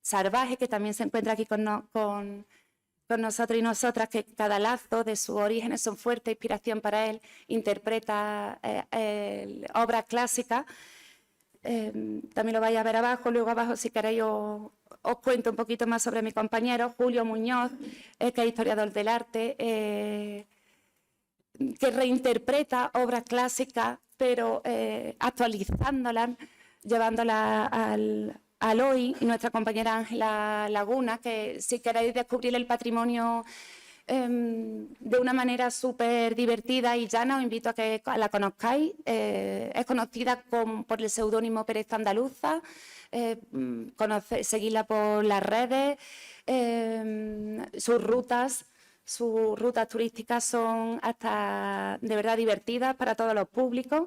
Salvaje, que también se encuentra aquí con nosotros y nosotras, que cada lazo de sus orígenes son fuerte inspiración para él, interpreta obras clásicas. También lo vais a ver abajo, luego abajo si queréis os cuento un poquito más sobre mi compañero, Julio Muñoz, que es historiador del arte, que reinterpreta obras clásicas, pero actualizándolas, llevándolas al hoy, y nuestra compañera Ángela Laguna, que si queréis descubrir el patrimonio de una manera súper divertida y llana, os invito a que la conozcáis. Es conocida por el seudónimo Pérez Andaluza, seguidla por las redes. Sus rutas turísticas son hasta de verdad divertidas para todos los públicos.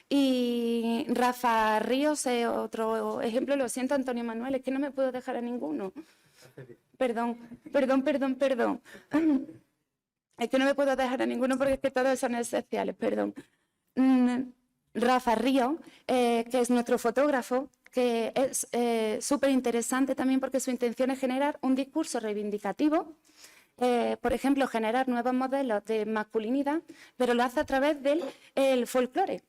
Y Rafa Ríos es otro ejemplo. Lo siento, Antonio Manuel, es que no me puedo dejar a ninguno. Perdón. Es que no me puedo dejar a ninguno porque es que todos son esenciales, perdón. Rafa Ríos, que es nuestro fotógrafo, que es súper interesante también porque su intención es generar un discurso reivindicativo, por ejemplo, generar nuevos modelos de masculinidad, pero lo hace a través del folclore.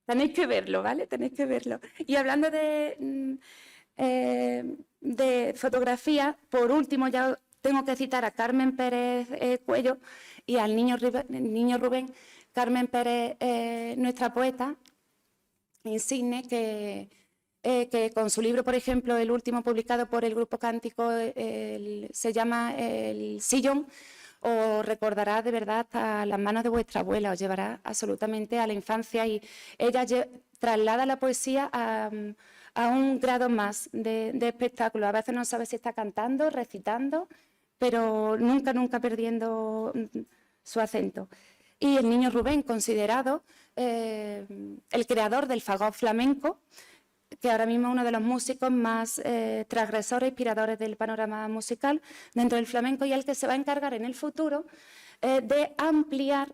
Tenéis que verlo, ¿vale? Tenéis que verlo. Y hablando de fotografía, por último ya tengo que citar a Carmen Pérez Cuello y al niño Rubén. Carmen Pérez, nuestra poeta insigne, que con su libro, por ejemplo, el último publicado por el Grupo Cántico, se llama El Sillón, os recordará de verdad a las manos de vuestra abuela, os llevará absolutamente a la infancia, y ella traslada la poesía a un grado más de espectáculo. A veces no sabe si está cantando, recitando, pero nunca perdiendo su acento. Y el niño Rubén, considerado el creador del fagot flamenco, que ahora mismo es uno de los músicos más transgresores, inspiradores del panorama musical dentro del flamenco, y el que se va a encargar en el futuro de ampliar,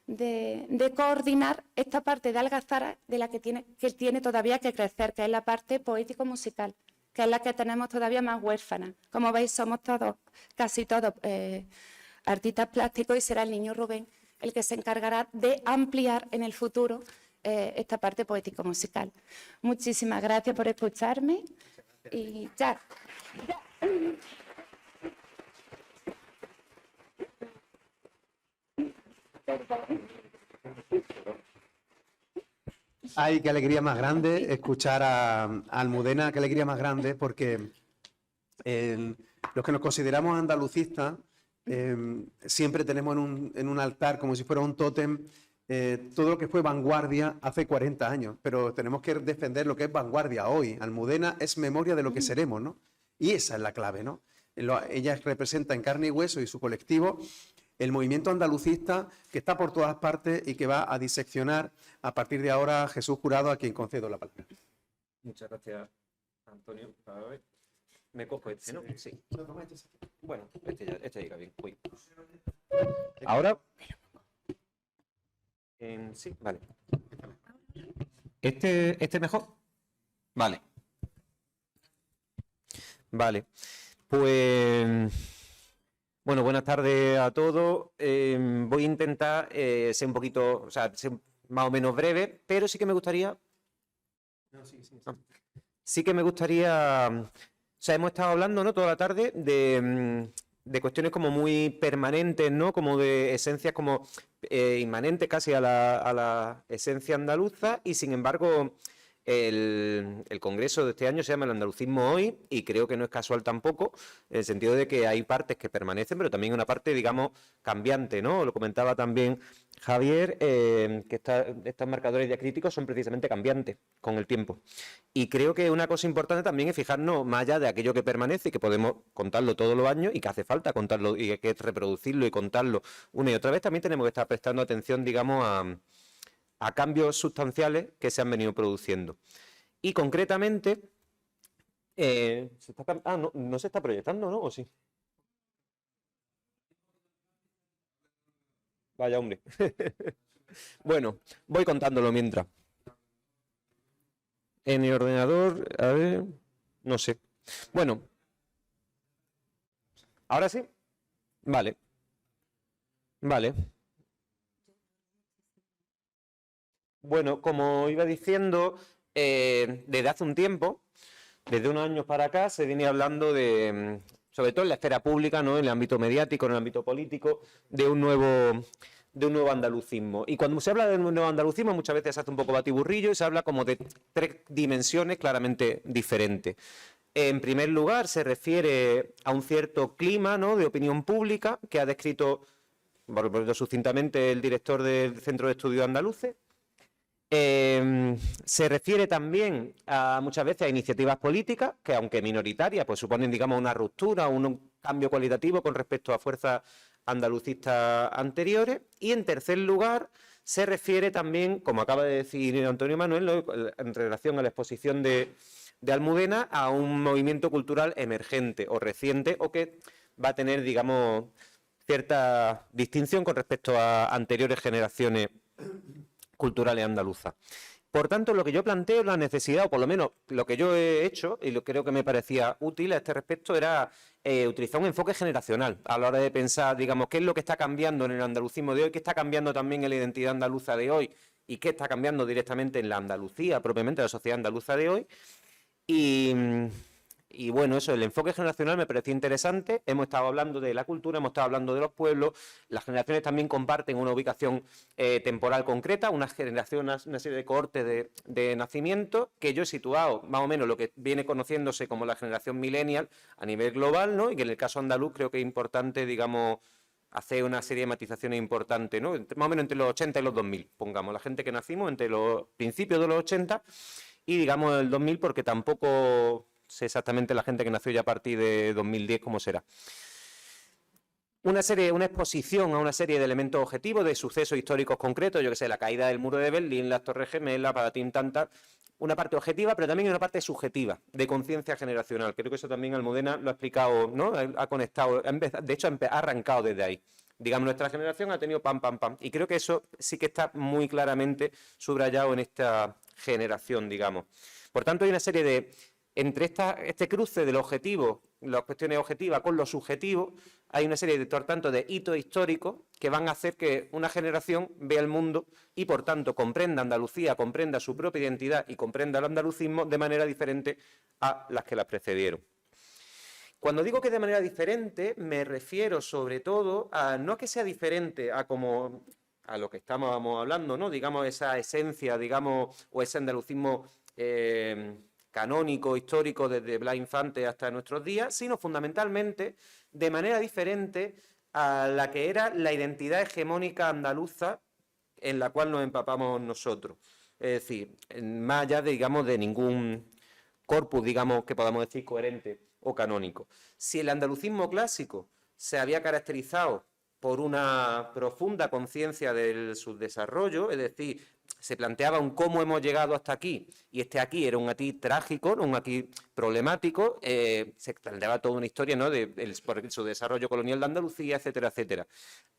de coordinar esta parte de Algazara de la que tiene todavía que crecer, que es la parte poético-musical, que es la que tenemos todavía más huérfana. Como veis, somos casi todos artistas plásticos, y será el niño Rubén el que se encargará de ampliar en el futuro esta parte poético-musical. Muchísimas gracias por escucharme. y ya. Ay, qué alegría más grande escuchar a Almudena, qué alegría más grande, porque los que nos consideramos andalucistas siempre tenemos en un altar, como si fuera un tótem, todo lo que fue vanguardia hace 40 años, pero tenemos que defender lo que es vanguardia hoy. Almudena es memoria de lo que seremos, ¿no? Y esa es la clave, ¿no? Ella representa en carne y hueso y su colectivo el movimiento andalucista que está por todas partes y que va a diseccionar a partir de ahora a Jesús Jurado, a quien concedo la palabra. Muchas gracias, Antonio. A ver, me cojo este, ¿no? Sí. Bueno, este llega bien. Uy. Ahora. Sí, vale. ¿Este mejor? Vale. Vale. Pues. Bueno, buenas tardes a todos. Voy a intentar ser un poquito, o sea, ser más o menos breve, pero sí que me gustaría. Sí que me gustaría. O sea, hemos estado hablando, ¿no?, toda la tarde de cuestiones como muy permanentes, ¿no?, como de esencias como inmanentes casi a la esencia andaluza, y sin embargo el congreso de este año se llama El Andalucismo Hoy, y creo que no es casual tampoco, en el sentido de que hay partes que permanecen, pero también una parte, digamos, cambiante, ¿no? Lo comentaba también Javier, que estos marcadores diacríticos son precisamente cambiantes con el tiempo. Y creo que una cosa importante también es fijarnos más allá de aquello que permanece y que podemos contarlo todos los años y que hace falta contarlo y que reproducirlo y contarlo una y otra vez. También tenemos que estar prestando atención, digamos, a cambios sustanciales que se han venido produciendo. Y concretamente, no se está proyectando, ¿no? ¿O sí? Vaya, hombre. Bueno, voy contándolo mientras. En el ordenador, a ver, no sé. Bueno. ¿Ahora sí? Vale. Vale. Bueno, como iba diciendo, desde hace un tiempo, desde unos años para acá, se viene hablando de, sobre todo en la esfera pública, ¿no?, en el ámbito mediático, en el ámbito político, de un nuevo andalucismo. Y cuando se habla de un nuevo andalucismo, muchas veces se hace un poco batiburrillo y se habla como de tres dimensiones claramente diferentes. En primer lugar, se refiere a un cierto clima, ¿no?, de opinión pública que ha descrito, por sucintamente, el director del Centro de Estudios Andaluces. Se refiere también muchas veces a iniciativas políticas que, aunque minoritarias, pues suponen, digamos, una ruptura, un cambio cualitativo con respecto a fuerzas andalucistas anteriores. Y en tercer lugar, se refiere también, como acaba de decir Antonio Manuel, en relación a la exposición de Almudena, a un movimiento cultural emergente o reciente, o que va a tener, digamos, cierta distinción con respecto a anteriores generaciones culturales andaluzas. Por tanto, lo que yo planteo, la necesidad, o por lo menos lo que yo he hecho, y lo creo que me parecía útil a este respecto, era utilizar un enfoque generacional a la hora de pensar, digamos, qué es lo que está cambiando en el andalucismo de hoy, qué está cambiando también en la identidad andaluza de hoy y qué está cambiando directamente en la Andalucía, propiamente la sociedad andaluza de hoy. Y bueno, eso, el enfoque generacional me parecía interesante. Hemos estado hablando de la cultura, hemos estado hablando de los pueblos. Las generaciones también comparten una ubicación temporal concreta, una serie de cohortes de nacimiento que yo he situado más o menos lo que viene conociéndose como la generación millennial a nivel global, ¿no? Y que en el caso andaluz creo que es importante, digamos, hacer una serie de matizaciones importantes, ¿no? Más o menos entre los 80 y los 2000, pongamos, la gente que nacimos entre los principios de los 80 y, digamos, el 2000, porque tampoco sé exactamente la gente que nació ya a partir de 2010 cómo será. Una exposición a una serie de elementos objetivos, de sucesos históricos concretos, yo que sé, la caída del muro de Berlín, las Torres Gemelas, Patatín Tanta, una parte objetiva, pero también una parte subjetiva, de conciencia generacional. Creo que eso también Almudena lo ha explicado, ¿no? Ha conectado, de hecho ha arrancado desde ahí. Digamos, nuestra generación ha tenido pam, pam, pam. Y creo que eso sí que está muy claramente subrayado en esta generación, digamos. Por tanto, hay una serie de... Entre este cruce del objetivo las cuestiones objetivas con lo subjetivo, hay una serie de, por tanto, de hitos históricos que van a hacer que una generación vea el mundo y, por tanto, comprenda Andalucía, comprenda su propia identidad y comprenda el andalucismo de manera diferente a las que las precedieron. Cuando digo que de manera diferente, me refiero sobre todo a no que sea diferente a lo que estábamos hablando, ¿no? Digamos, esa esencia, digamos, o ese andalucismo canónico, histórico, desde Blas Infante hasta nuestros días, sino fundamentalmente de manera diferente a la que era la identidad hegemónica andaluza en la cual nos empapamos nosotros. Es decir, más allá de, digamos, de ningún corpus, digamos, que podamos decir coherente o canónico. Si el andalucismo clásico se había caracterizado por una profunda conciencia del subdesarrollo, es decir, se planteaba un cómo hemos llegado hasta aquí, y este aquí era un aquí trágico, un aquí problemático, se planteaba toda una historia, ¿no?, por el subdesarrollo colonial de Andalucía, etcétera, etcétera.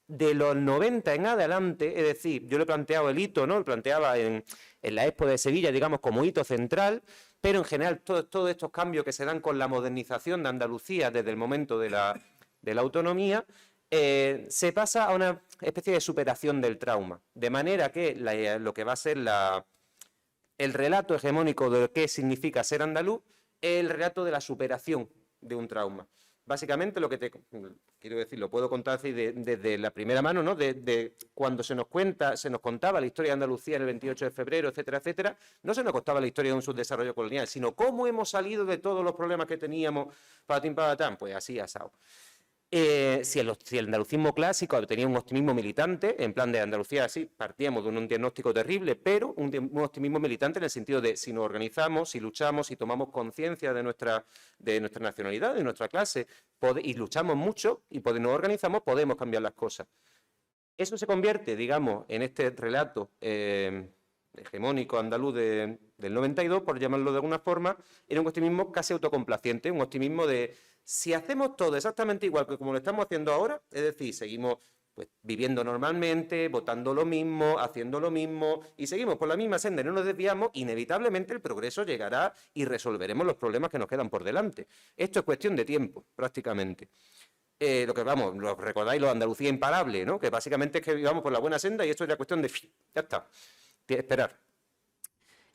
De los 90 en adelante, es decir, yo le he planteado el hito, ¿no?, lo planteaba en la Expo de Sevilla, digamos, como hito central, pero en general todos estos cambios que se dan con la modernización de Andalucía desde el momento de la autonomía, se pasa a una especie de superación del trauma, de manera que lo que va a ser el relato hegemónico de qué significa ser andaluz es el relato de la superación de un trauma. Básicamente lo que quiero decir, lo puedo contar así desde la primera mano, ¿no? De cuando se nos contaba la historia de Andalucía en el 28 de febrero, etcétera, etcétera, no se nos contaba la historia de un subdesarrollo colonial, sino cómo hemos salido de todos los problemas que teníamos, patín, patatán, pues así asado. Si el andalucismo clásico tenía un optimismo militante, en plan de Andalucía, así partíamos de un diagnóstico terrible, pero un optimismo militante en el sentido de si nos organizamos, si luchamos, si tomamos conciencia de nuestra nacionalidad, de nuestra clase, y luchamos mucho y nos organizamos, podemos cambiar las cosas. Eso se convierte, digamos, en este relato hegemónico andaluz del 92, por llamarlo de alguna forma, en un optimismo casi autocomplaciente, un optimismo de si hacemos todo exactamente igual que como lo estamos haciendo ahora, es decir, seguimos pues viviendo normalmente, votando lo mismo, haciendo lo mismo, y seguimos por la misma senda y no nos desviamos, inevitablemente el progreso llegará y resolveremos los problemas que nos quedan por delante. Esto es cuestión de tiempo, prácticamente. Lo recordáis, lo de Andalucía imparable, ¿no? Que básicamente es que vivamos por la buena senda y esto es la cuestión de ya está, esperar.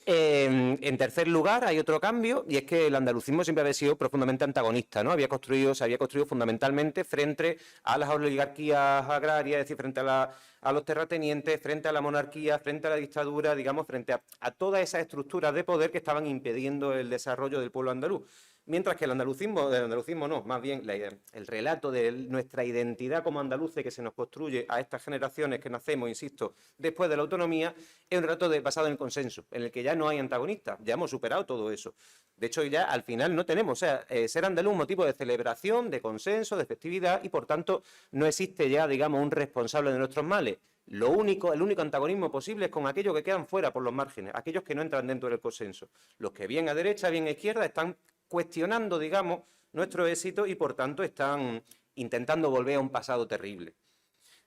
En tercer lugar, hay otro cambio, y es que el andalucismo siempre había sido profundamente antagonista, ¿no? Se había construido fundamentalmente frente a las oligarquías agrarias, es decir, frente a los terratenientes, frente a la monarquía, frente a la dictadura, digamos, frente a todas esas estructuras de poder que estaban impidiendo el desarrollo del pueblo andaluz. Mientras que el andalucismo no, más bien el relato de nuestra identidad como andaluces que se nos construye a estas generaciones que nacemos, insisto, después de la autonomía, es un relato basado en el consenso, en el que ya no hay antagonistas, ya hemos superado todo eso. De hecho, ya al final no tenemos, ser andaluz es un motivo de celebración, de consenso, de festividad, y por tanto no existe ya, digamos, un responsable de nuestros males. El único antagonismo posible es con aquellos que quedan fuera por los márgenes, aquellos que no entran dentro del consenso. Los que bien a derecha, bien a izquierda, están cuestionando, digamos, nuestro éxito y por tanto están intentando volver a un pasado terrible.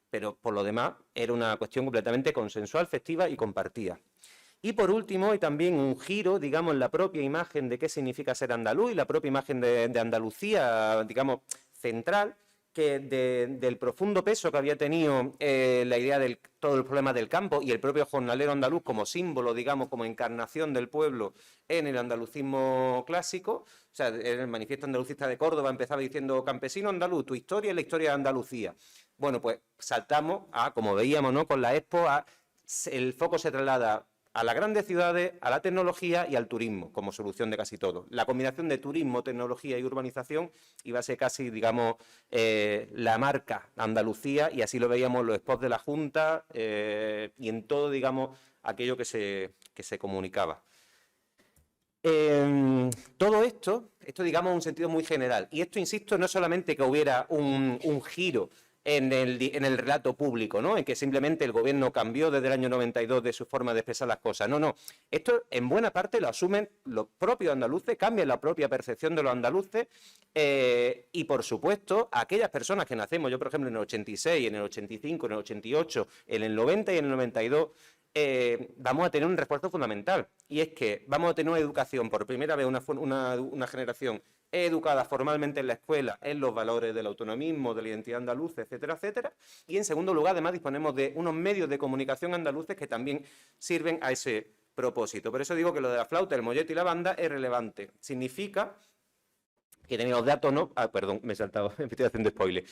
Pero por lo demás era una cuestión completamente consensual, festiva y compartida. Y por último, y también un giro, digamos, en la propia imagen de qué significa ser andaluz y la propia imagen de Andalucía, digamos, central, que del profundo peso que había tenido la idea de todo el problema del campo y el propio jornalero andaluz como símbolo, digamos, como encarnación del pueblo en el andalucismo clásico. O sea, en el Manifiesto Andalucista de Córdoba empezaba diciendo: campesino andaluz, tu historia es la historia de Andalucía. Bueno, pues saltamos a, como veíamos, ¿no?, con la Expo, el foco se traslada a las grandes ciudades, a la tecnología y al turismo como solución de casi todo. La combinación de turismo, tecnología y urbanización iba a ser casi, digamos, la marca Andalucía, y así lo veíamos en los spots de la Junta y en todo, digamos, aquello que se comunicaba. Todo esto, digamos, en un sentido muy general. Y esto, insisto, no solamente que hubiera un giro en el relato público, ¿no?, en que simplemente el gobierno cambió desde el año 92 de su forma de expresar las cosas. No. Esto en buena parte lo asumen los propios andaluces, cambian la propia percepción de los andaluces y, por supuesto, aquellas personas que nacemos, yo por ejemplo en el 86, en el 85, en el 88, en el 90 y en el 92, vamos a tener un refuerzo fundamental, y es que vamos a tener una educación, por primera vez una generación educada formalmente en la escuela en los valores del autonomismo, de la identidad andaluza, etcétera, etcétera, y en segundo lugar, además, disponemos de unos medios de comunicación andaluces que también sirven a ese propósito. Por eso digo que lo de la flauta, el mollete y la banda es relevante. Significa que tenéis los datos, ¿no? Ah, perdón, me he saltado, me estoy haciendo spoiler.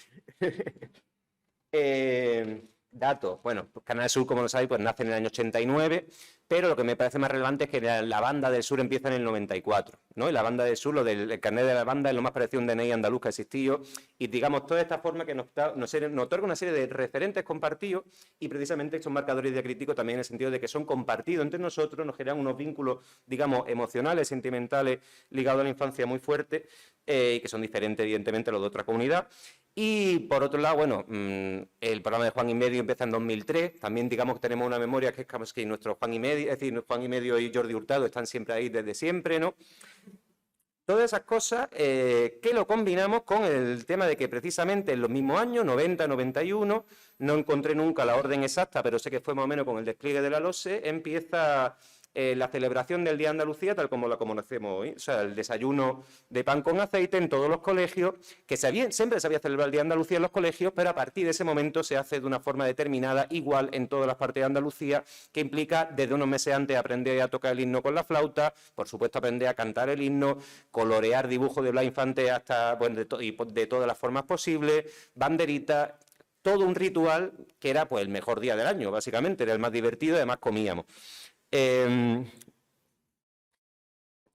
Datos, bueno, pues Canal Sur, como lo sabéis, pues nace en el año 89, pero lo que me parece más relevante es que la banda del sur empieza en el 94, ¿no? Y la banda del sur, el carnet de la banda es lo más parecido a un DNI andaluz que ha existido, y digamos, toda esta forma que nos otorga una serie de referentes compartidos, y precisamente son marcadores diacríticos también en el sentido de que son compartidos entre nosotros, nos generan unos vínculos, digamos, emocionales, sentimentales, ligados a la infancia muy fuertes, y que son diferentes, evidentemente, a los de otra comunidad. Y por otro lado, bueno, el programa de Juan y Medio empieza en 2003, también digamos que tenemos una memoria que es que nuestro Juan y Medio, es decir, Juan y Medio y Jordi Hurtado están siempre ahí desde siempre, ¿no? Todas esas cosas que lo combinamos con el tema de que precisamente en los mismos años, 90, 91, no encontré nunca la orden exacta, pero sé que fue más o menos con el despliegue de la LOSE, empieza la celebración del Día de Andalucía tal como la conocemos hoy, o sea, el desayuno de pan con aceite en todos los colegios, que siempre se había celebrado el Día de Andalucía en los colegios, pero a partir de ese momento se hace de una forma determinada, igual en todas las partes de Andalucía, que implica desde unos meses antes aprender a tocar el himno con la flauta, por supuesto aprender a cantar el himno, colorear dibujos de Blas Infante hasta, bueno, de todas las formas posibles, banderitas, todo un ritual que era pues el mejor día del año, básicamente, era el más divertido y además comíamos.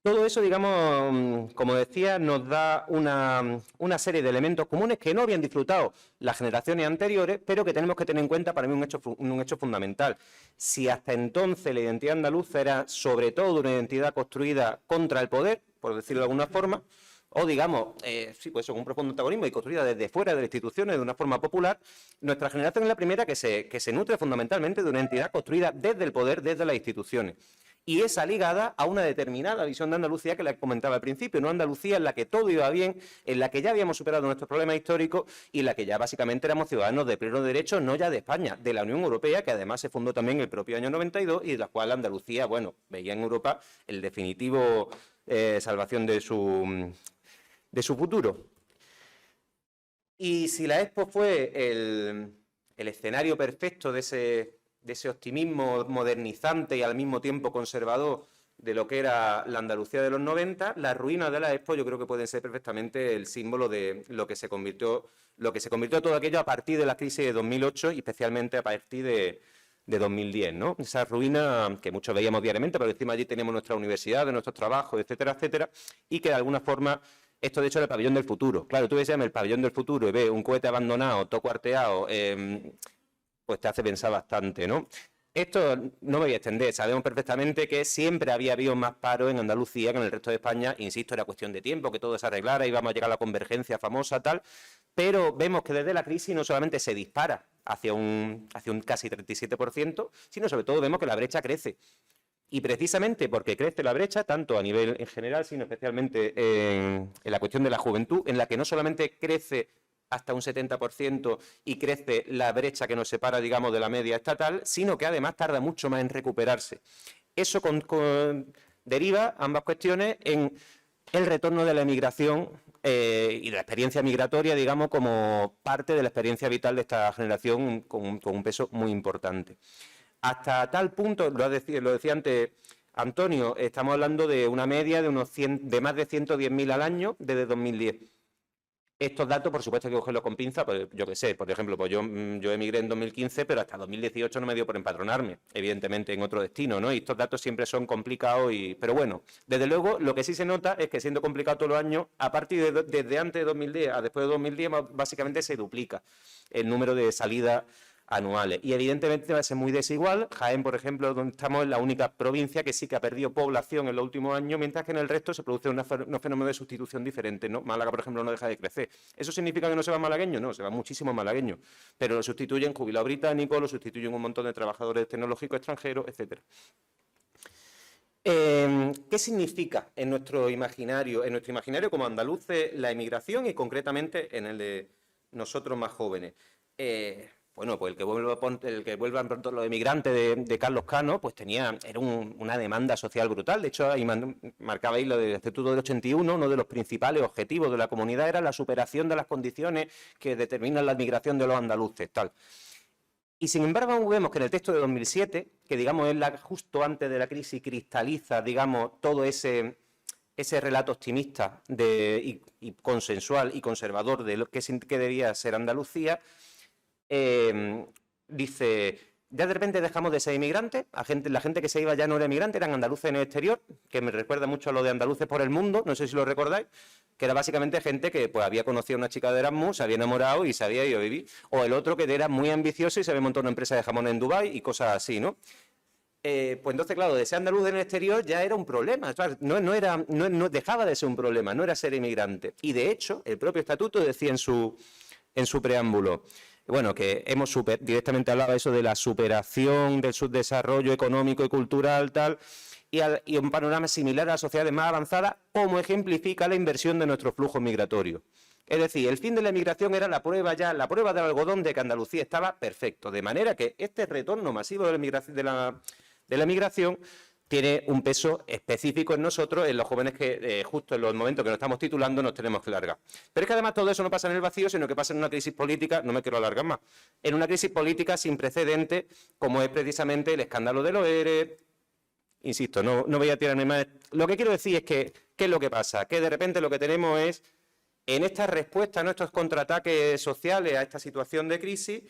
Todo eso, digamos, como decía, nos da una serie de elementos comunes que no habían disfrutado las generaciones anteriores, pero que tenemos que tener en cuenta para mí un hecho fundamental. Si hasta entonces la identidad andaluza era sobre todo una identidad construida contra el poder, por decirlo de alguna forma, o digamos, sí, pues con un profundo antagonismo y construida desde fuera de las instituciones de una forma popular, nuestra generación es la primera que se nutre fundamentalmente de una entidad construida desde el poder, desde las instituciones. Y esa ligada a una determinada visión de Andalucía que les comentaba al principio, una Andalucía en la que todo iba bien, en la que ya habíamos superado nuestros problemas históricos y en la que ya básicamente éramos ciudadanos de pleno derecho, no ya de España, de la Unión Europea, que además se fundó también el propio año 92 y de la cual Andalucía, bueno, veía en Europa el definitivo salvación de su futuro. Y si la Expo fue el escenario perfecto de ese optimismo modernizante y al mismo tiempo conservador de lo que era la Andalucía de los 90, las ruinas de la Expo yo creo que pueden ser perfectamente el símbolo de lo que se convirtió todo aquello a partir de la crisis de 2008 y especialmente a partir de 2010, ¿no? Esa ruina que muchos veíamos diariamente, pero encima allí teníamos nuestra universidad, nuestros trabajos, etcétera, etcétera, y que de alguna forma esto de hecho era el pabellón del futuro. Claro, tú ves el pabellón del futuro y ves un cohete abandonado, todo cuarteado, pues te hace pensar bastante, ¿no? Esto no me voy a extender, sabemos perfectamente que siempre había habido más paro en Andalucía que en el resto de España, insisto, era cuestión de tiempo, que todo se arreglara, íbamos a llegar a la convergencia famosa, tal, pero vemos que desde la crisis no solamente se dispara hacia un casi 37%, sino sobre todo vemos que la brecha crece. Y precisamente porque crece la brecha, tanto a nivel en general, sino especialmente en la cuestión de la juventud, en la que no solamente crece hasta un 70% y crece la brecha que nos separa, digamos, de la media estatal, sino que además tarda mucho más en recuperarse. Eso deriva ambas cuestiones en el retorno de la emigración y de la experiencia migratoria, digamos, como parte de la experiencia vital de esta generación con un peso muy importante. Hasta tal punto, lo decía antes Antonio, estamos hablando de una media de más de 110.000 al año desde 2010. Estos datos, por supuesto, hay que cogerlos con pinza, pues, yo qué sé, por ejemplo, pues yo emigré en 2015, pero hasta 2018 no me dio por empadronarme, evidentemente en otro destino, ¿no? Y estos datos siempre son complicados, pero bueno, desde luego, lo que sí se nota es que siendo complicado todos los años, a partir desde antes de 2010 a después de 2010, básicamente se duplica el número de salidas anuales. Y evidentemente va a ser muy desigual. Jaén, por ejemplo, donde estamos, es la única provincia que sí que ha perdido población en los últimos años, mientras que en el resto se produce unos fenómenos de sustitución diferentes, ¿no? Málaga, por ejemplo, no deja de crecer. ¿Eso significa que no se van malagueños? No, se van muchísimos malagueños, pero lo sustituyen jubilados británicos, lo sustituyen un montón de trabajadores tecnológicos extranjeros, etcétera. ¿Qué significa en nuestro imaginario como andaluces la emigración y concretamente en el de nosotros más jóvenes? bueno, pues el que vuelvan pronto los emigrantes de Carlos Cano, pues era una demanda social brutal. De hecho, ahí marcaba ahí lo del Estatuto del 81, uno de los principales objetivos de la comunidad era la superación de las condiciones que determinan la migración de los andaluces, tal. Y sin embargo vemos que en el texto de 2007, que digamos es justo antes de la crisis, cristaliza, digamos, todo ese relato optimista y consensual y conservador de lo que debía ser Andalucía, dice, ya de repente dejamos de ser inmigrantes, la gente que se iba ya no era inmigrante, eran andaluces en el exterior, que me recuerda mucho a lo de Andaluces por el Mundo, no sé si lo recordáis, que era básicamente gente que pues había conocido a una chica de Erasmus, se había enamorado y se había ido a vivir, o el otro que era muy ambicioso y se había montado una empresa de jamón en Dubái y cosas así, ¿no? Pues entonces, claro, de ser andaluz en el exterior ya era un problema, no dejaba de ser un problema, no era ser inmigrante. Y de hecho, el propio estatuto decía en su preámbulo, bueno, que directamente hablaba eso de la superación del subdesarrollo económico y cultural, tal, y un panorama similar a las sociedades más avanzadas, como ejemplifica la inversión de nuestros flujos migratorios. Es decir, el fin de la emigración era la prueba del algodón de que Andalucía estaba perfecto, de manera que este retorno masivo de la migración tiene un peso específico en nosotros, en los jóvenes que justo en los momentos que nos estamos titulando nos tenemos que largar. Pero es que además todo eso no pasa en el vacío, sino que pasa en una crisis política, no me quiero alargar más, en una crisis política sin precedentes, como es precisamente el escándalo de los ERE. Insisto, no voy a tirarme más. Lo que quiero decir es que, ¿qué es lo que pasa? Que de repente lo que tenemos es, en esta respuesta a nuestros contraataques sociales a esta situación de crisis,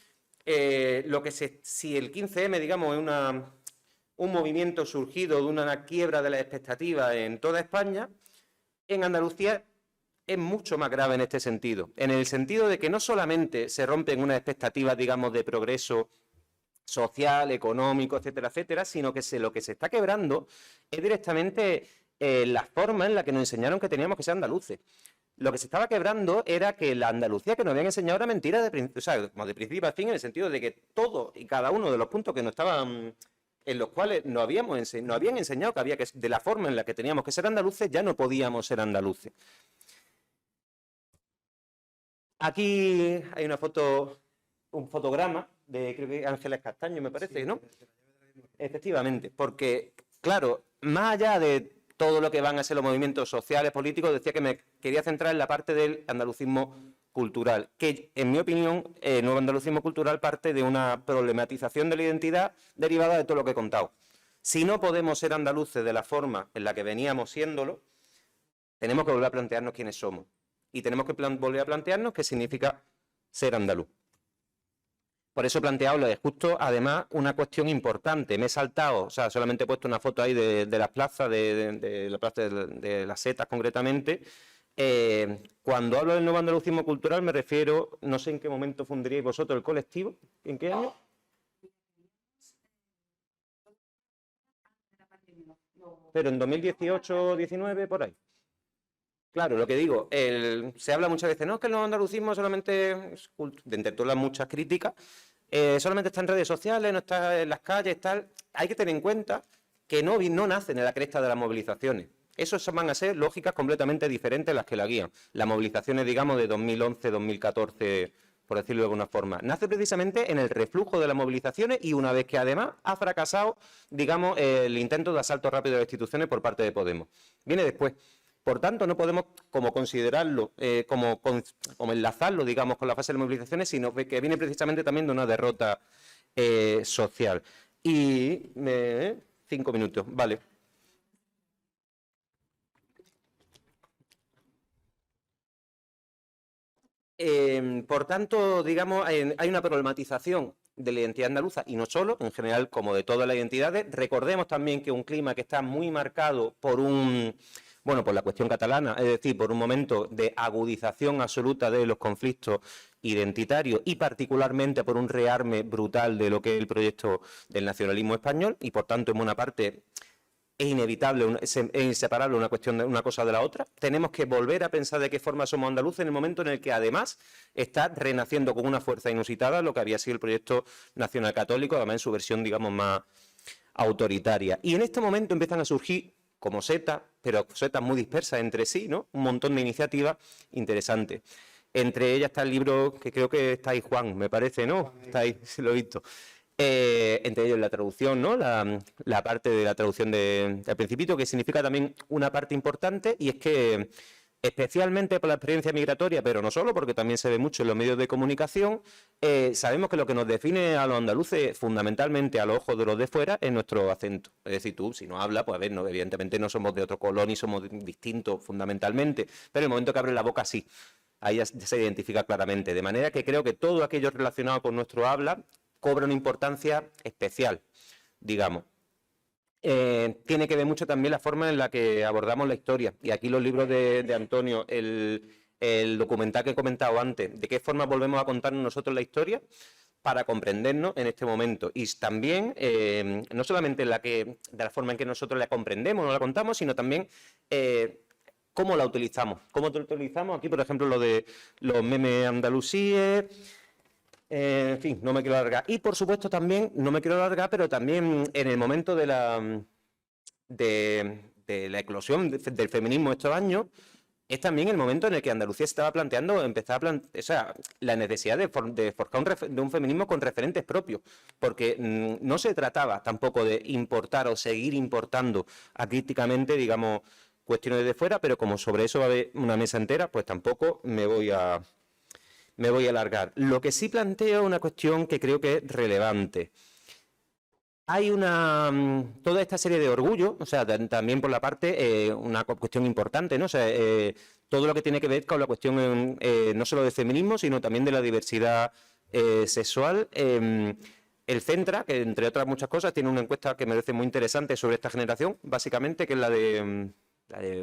si el 15M, digamos, es un movimiento surgido de una quiebra de las expectativas en toda España, en Andalucía es mucho más grave en este sentido. En el sentido de que no solamente se rompen unas expectativas, digamos, de progreso social, económico, etcétera, etcétera, sino que lo que se está quebrando es directamente la forma en la que nos enseñaron que teníamos que ser andaluces. Lo que se estaba quebrando era que la Andalucía que nos habían enseñado era mentira, como de principio a fin, en el sentido de que todo y cada uno de los puntos que nos estaban, en los cuales nos habían enseñado que había que, de la forma en la que teníamos que ser andaluces, ya no podíamos ser andaluces. Aquí hay una foto, un fotograma de, creo que Ángeles Castaño, me parece, ¿no? Efectivamente, porque, claro, más allá de todo lo que van a ser los movimientos sociales, políticos, decía que me quería centrar en la parte del andalucismo cultural, que, en mi opinión, el nuevo andalucismo cultural parte de una problematización de la identidad derivada de todo lo que he contado. Si no podemos ser andaluces de la forma en la que veníamos siéndolo, tenemos que volver a plantearnos quiénes somos. Y tenemos que volver a plantearnos qué significa ser andaluz. Por eso he planteado lo de justo, además, una cuestión importante. Me he saltado, o sea, solamente he puesto una foto ahí de las plazas, de la plaza de las Setas concretamente. Cuando hablo del nuevo andalucismo cultural me refiero, no sé en qué momento fundaríais vosotros el colectivo, ¿en qué año? Pero en 2018, 19, por ahí. Claro, lo que digo, se habla muchas veces, no, es que el nuevo andalucismo solamente, de entre todas las muchas críticas, solamente está en redes sociales, no está en las calles, tal. Hay que tener en cuenta que no nacen en la cresta de las movilizaciones. Esas van a ser lógicas completamente diferentes las que la guían. Las movilizaciones, digamos, de 2011, 2014, por decirlo de alguna forma. Nace precisamente en el reflujo de las movilizaciones y una vez que además ha fracasado, digamos, el intento de asalto rápido de las instituciones por parte de Podemos. Viene después. Por tanto, no podemos como considerarlo, como enlazarlo, digamos, con la fase de movilizaciones, sino que viene precisamente también de una derrota social. Y 5 minutos, vale. Por tanto, digamos, hay una problematización de la identidad andaluza, y no solo, en general, como de todas las identidades. Recordemos también que un clima que está muy marcado por por la cuestión catalana, es decir, por un momento de agudización absoluta de los conflictos identitarios y particularmente por un rearme brutal de lo que es el proyecto del nacionalismo español, y por tanto en una parte es inevitable, es inseparable una cuestión de una cosa de la otra. Tenemos que volver a pensar de qué forma somos andaluces en el momento en el que además está renaciendo con una fuerza inusitada lo que había sido el proyecto nacional católico, además en su versión, digamos, más autoritaria. Y en este momento empiezan a surgir como setas, pero setas muy dispersas entre sí, ¿no? Un montón de iniciativas interesantes. Entre ellas está el libro que creo que está ahí Juan, me parece, ¿no? Está ahí, sí lo he visto. Entre ellos la traducción, ¿no? La parte de la traducción del Principito, que significa también una parte importante, y es que especialmente por la experiencia migratoria, pero no solo, porque también se ve mucho en los medios de comunicación, sabemos que lo que nos define a los andaluces, fundamentalmente a los ojos de los de fuera, es nuestro acento. Es decir, tú, si no hablas, pues a ver, no, evidentemente no somos de otro color ni somos distintos fundamentalmente, pero en el momento que abres la boca, sí. Ahí ya se identifica claramente. De manera que creo que todo aquello relacionado con nuestro habla cobra una importancia especial, digamos. Tiene que ver mucho también la forma en la que abordamos la historia. Y aquí los libros de Antonio, el documental que he comentado antes, de qué forma volvemos a contarnos nosotros la historia para comprendernos en este momento. Y también, no solamente de la forma en que nosotros la comprendemos o la contamos, sino también cómo la utilizamos. Cómo la utilizamos aquí, por ejemplo, lo de los memes andalusíes. En fin, no me quiero alargar. Y por supuesto también, no me quiero alargar, pero también en el momento de la eclosión del feminismo estos años, es también el momento en el que Andalucía estaba planteando, o sea, la necesidad de forjar un feminismo con referentes propios, porque no se trataba tampoco de importar o seguir importando acríticamente, digamos, cuestiones de fuera, pero como sobre eso va a haber una mesa entera, pues tampoco me voy a alargar. Lo que sí planteo es una cuestión que creo que es relevante. Hay toda esta serie de orgullo, o sea, también por la parte, una cuestión importante, ¿no? O sea, todo lo que tiene que ver con la cuestión no solo del feminismo, sino también de la diversidad sexual. El Centra, que entre otras muchas cosas, tiene una encuesta que me parece muy interesante sobre esta generación, básicamente, que es la de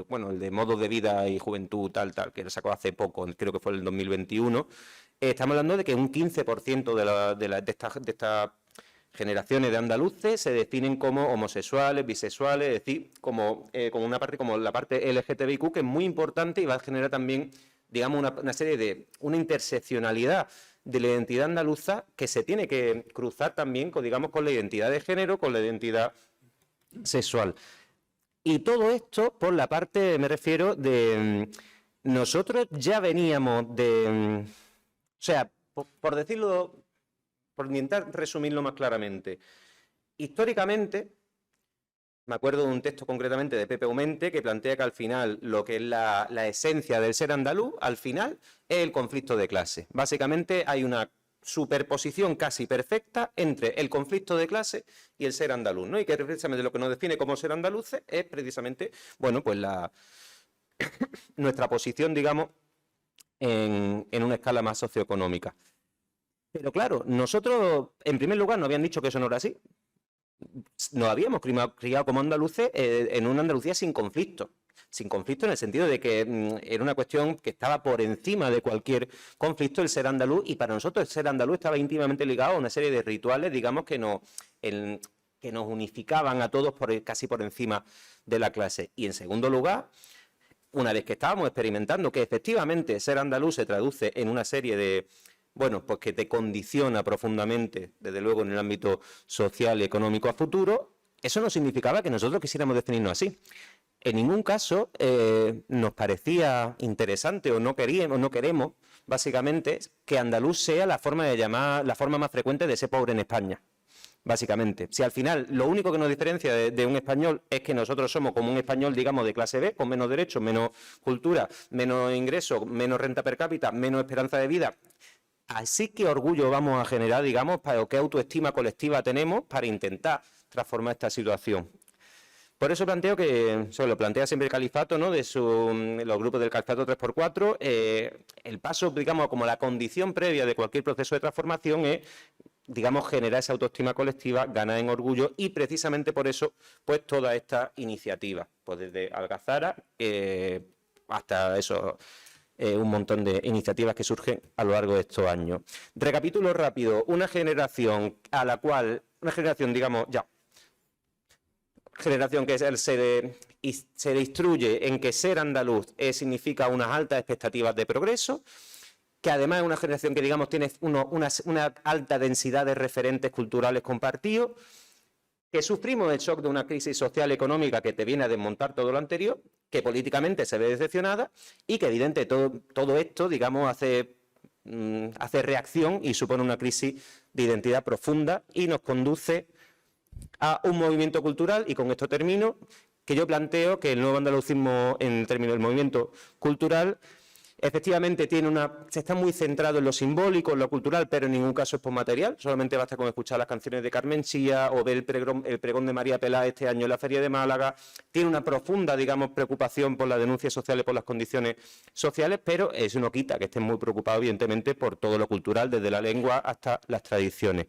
bueno, el de modos de vida y juventud, tal, que lo sacó hace poco, creo que fue en el 2021. Estamos hablando de que un 15% de estas generaciones de andaluces se definen como homosexuales, bisexuales, es decir, como una parte, como la parte LGTBIQ, que es muy importante y va a generar también, digamos, una serie de una interseccionalidad de la identidad andaluza que se tiene que cruzar también con, digamos, con la identidad de género, con la identidad sexual. Y todo esto por la parte, me refiero, de nosotros ya veníamos de, o sea, por decirlo, por intentar resumirlo más claramente, históricamente, me acuerdo de un texto concretamente de Pepe Aumente que plantea que al final lo que es la esencia del ser andaluz, al final, es el conflicto de clase. Básicamente hay una superposición casi perfecta entre el conflicto de clase y el ser andaluz, ¿no? Y que precisamente lo que nos define como ser andaluces es precisamente, bueno, pues nuestra posición, digamos, en una escala más socioeconómica. Pero claro, nosotros, en primer lugar, nos habían dicho que eso no era así. Nos habíamos criado como andaluces en una Andalucía sin conflicto. Sin conflicto en el sentido de que era una cuestión que estaba por encima de cualquier conflicto el ser andaluz, y para nosotros el ser andaluz estaba íntimamente ligado a una serie de rituales, digamos, que nos unificaban a todos casi por encima de la clase. Y en segundo lugar, una vez que estábamos experimentando que efectivamente ser andaluz se traduce en una serie de, bueno, pues que te condiciona profundamente, desde luego en el ámbito social y económico a futuro, eso no significaba que nosotros quisiéramos definirnos así. En ningún caso nos parecía interesante o no queremos, básicamente, que andaluz sea la forma más frecuente de ser pobre en España. Básicamente, si al final lo único que nos diferencia de un español es que nosotros somos como un español, digamos, de clase B, con menos derechos, menos cultura, menos ingresos, menos renta per cápita, menos esperanza de vida, así que orgullo vamos a generar, digamos, o qué autoestima colectiva tenemos para intentar transformar esta situación. Por eso planteo que, lo plantea siempre el Califato, ¿no? Los grupos del Califato 3x4, el paso, digamos, como la condición previa de cualquier proceso de transformación es, digamos, generar esa autoestima colectiva, ganar en orgullo, y precisamente por eso, pues toda esta iniciativa, pues desde Algazara hasta eso, un montón de iniciativas que surgen a lo largo de estos años. Recapitulo rápido, una generación, digamos, generación que se instruye en que ser andaluz significa unas altas expectativas de progreso, que además es una generación que, digamos, tiene una alta densidad de referentes culturales compartidos, que sufrimos el shock de una crisis social económica que te viene a desmontar todo lo anterior, que políticamente se ve decepcionada y que evidente todo esto, digamos, hace reacción y supone una crisis de identidad profunda y nos conduce a un movimiento cultural, y con esto termino, que yo planteo que el nuevo andalucismo en términos del movimiento cultural efectivamente se está muy centrado en lo simbólico, en lo cultural, pero en ningún caso es posmaterial. Solamente basta con escuchar las canciones de Carmen Chía o ver el pregón de María Pelá este año en la Feria de Málaga. Tiene una profunda, digamos, preocupación por las denuncias sociales, por las condiciones sociales, pero eso no quita que estén muy preocupados, evidentemente, por todo lo cultural, desde la lengua hasta las tradiciones.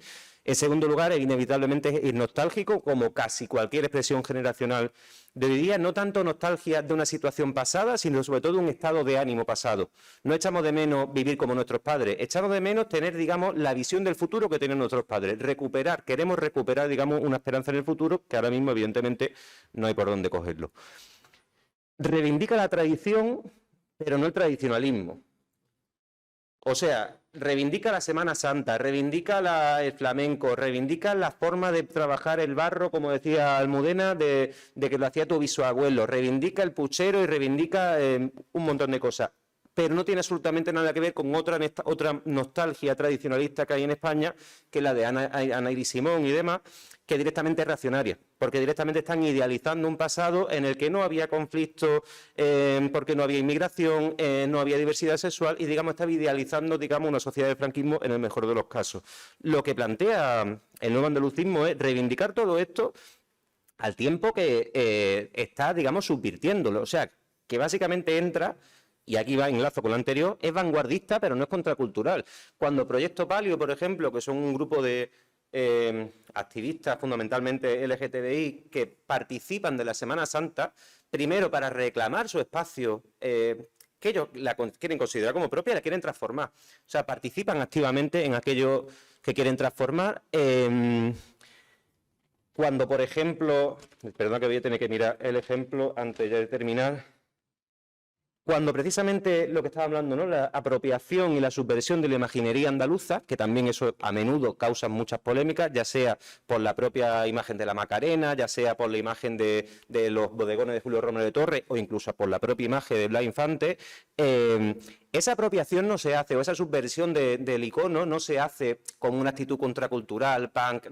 En segundo lugar, inevitablemente es nostálgico, como casi cualquier expresión generacional de hoy día, no tanto nostalgia de una situación pasada, sino sobre todo un estado de ánimo pasado. No echamos de menos vivir como nuestros padres, echamos de menos tener, digamos, la visión del futuro que tenían nuestros padres. Queremos recuperar, digamos, una esperanza en el futuro que ahora mismo, evidentemente, no hay por dónde cogerlo. Reivindica la tradición, pero no el tradicionalismo. O sea, reivindica la Semana Santa, reivindica el flamenco, reivindica la forma de trabajar el barro, como decía Almudena, de que lo hacía tu bisabuelo, reivindica el puchero y reivindica un montón de cosas. Pero no tiene absolutamente nada que ver con otra nostalgia tradicionalista que hay en España, que es la de Ana Iris Simón y demás, que directamente es reaccionaria, porque directamente están idealizando un pasado en el que no había conflicto, porque no había inmigración, no había diversidad sexual y, digamos, estaba idealizando, digamos, una sociedad de franquismo en el mejor de los casos. Lo que plantea el nuevo andalucismo es reivindicar todo esto al tiempo que está, digamos, subvirtiéndolo. O sea, que básicamente entra, y aquí va enlazo con lo anterior, es vanguardista, pero no es contracultural. Cuando Proyecto Palio, por ejemplo, que son un grupo de activistas fundamentalmente LGTBI que participan de la Semana Santa, primero para reclamar su espacio que ellos quieren considerar como propia, la quieren transformar. O sea, participan activamente en aquello que quieren transformar. Cuando, por ejemplo, perdón que voy a tener que mirar el ejemplo antes ya de terminar. Cuando precisamente lo que estaba hablando, ¿no?, la apropiación y la subversión de la imaginería andaluza, que también eso a menudo causa muchas polémicas, ya sea por la propia imagen de la Macarena, ya sea por la imagen de los bodegones de Julio Romero de Torres o incluso por la propia imagen de Blas Infante, esa apropiación no se hace, o esa subversión del icono no se hace con una actitud contracultural, punk,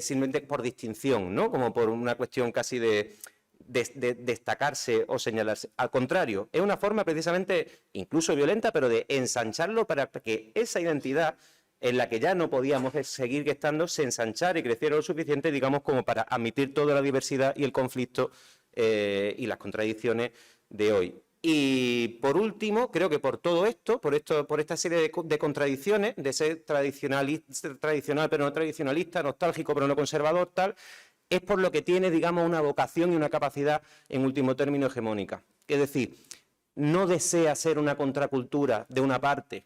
simplemente por distinción, ¿no?, como por una cuestión casi de destacarse o señalarse. Al contrario, es una forma precisamente, incluso violenta, pero de ensancharlo para que esa identidad en la que ya no podíamos seguir estando, se ensanchara y creciera lo suficiente, digamos, como para admitir toda la diversidad y el conflicto y las contradicciones de hoy. Y por último, creo que por todo esto, por esta serie de contradicciones, de ser tradicional pero no tradicionalista, nostálgico pero no conservador, tal, es por lo que tiene, digamos, una vocación y una capacidad, en último término, hegemónica. Es decir, no desea ser una contracultura de una parte.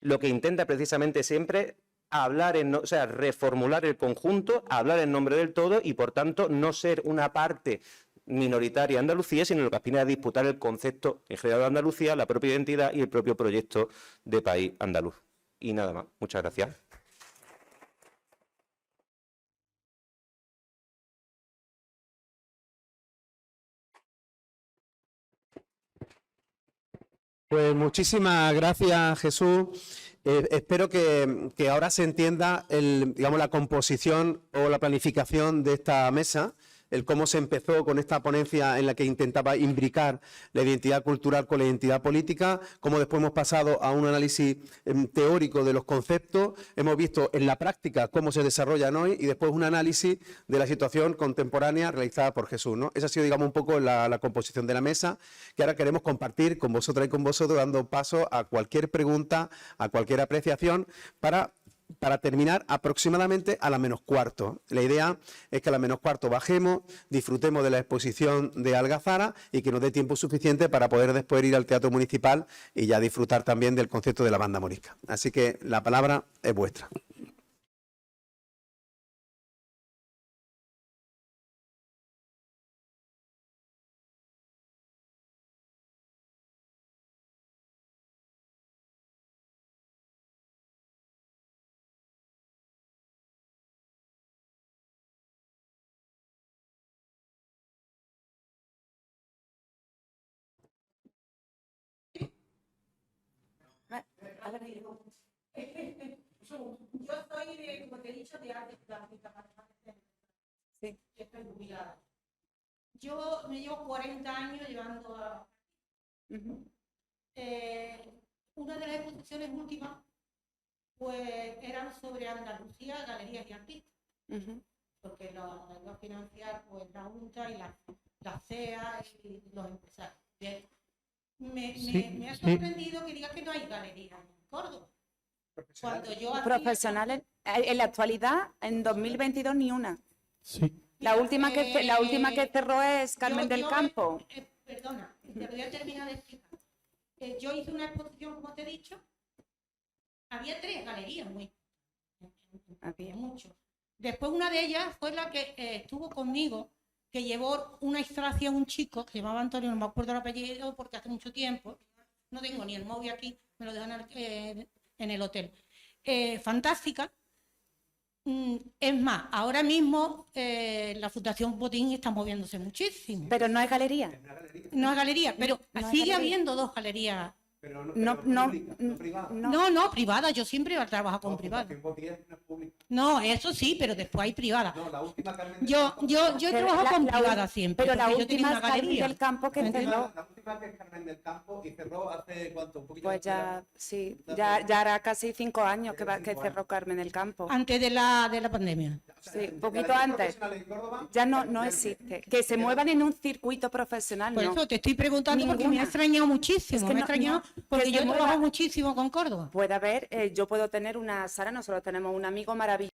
Lo que intenta precisamente siempre reformular el conjunto, hablar en nombre del todo y, por tanto, no ser una parte minoritaria de Andalucía, sino lo que aspira a disputar el concepto en general de Andalucía, la propia identidad y el propio proyecto de país andaluz. Y nada más. Muchas gracias. Pues muchísimas gracias, Jesús. Espero que ahora se entienda digamos, la composición o la planificación de esta mesa, el cómo se empezó con esta ponencia en la que intentaba imbricar la identidad cultural con la identidad política, cómo después hemos pasado a un análisis teórico de los conceptos, hemos visto en la práctica cómo se desarrollan hoy y después un análisis de la situación contemporánea realizada por Jesús, ¿no? Esa ha sido, digamos, un poco la composición de la mesa que ahora queremos compartir con vosotras y con vosotros, dando paso a cualquier pregunta, a cualquier apreciación para terminar aproximadamente a la -4. La idea es que a la -4 bajemos, disfrutemos de la exposición de Algazara y que nos dé tiempo suficiente para poder después ir al Teatro Municipal y ya disfrutar también del concierto de la banda morisca. Así que la palabra es vuestra. Yo soy de, como te he dicho, de arte plástica. Sí. Estoy jubilada. Yo me llevo 40 años llevando a... una de las exposiciones últimas, pues, eran sobre Andalucía, galerías y artistas. Porque lo iba a financiar pues, la Junta y la CEA y los empresarios. Bien. Me ha sorprendido que digas que no hay galerías en Córdoba. Cuando yo hacía... Profesionales, en la actualidad, en 2022 ni una. Sí. La última que cerró es Carmen del Campo. Perdona, te lo voy a terminar de explicar. Yo hice una exposición, como te he dicho, había 3 galerías, había mucho. Después una de ellas fue la que estuvo conmigo, que llevó una instalación un chico, que se llamaba Antonio, no me acuerdo el apellido porque hace mucho tiempo, no tengo ni el móvil aquí, me lo dejan en el hotel. Fantástica. Es más, ahora mismo la Fundación Botín está moviéndose muchísimo. Pero no es galería. No es galería, pero No es sigue galería. habiendo 2 galerías. Pero No, pública, no, privada. No, privada, yo siempre he trabajado con privada. Fundación Botín no es pública. No, eso sí, pero después hay privada. No, la última Carmen del Yo he Pero trabajado con la privada siempre. Pero la porque yo tenía última una es Carmen galería. del Campo que cerró. La última que es Carmen del Campo y cerró hace cuánto, un poquito Pues más ya, sí, ya hará casi 5 años que cerró Carmen del Campo. Antes de la pandemia. Sí, un poquito antes. Ya no existe. Que se muevan en un circuito profesional, Por no. eso te estoy preguntando porque me Ninguna. ha extrañado muchísimo. Es que me ha no- extrañado no, porque que yo se he mueva. trabajado muchísimo con Córdoba. Puede haber, yo puedo tener una, Sara, nosotros tenemos un amigo maravilloso.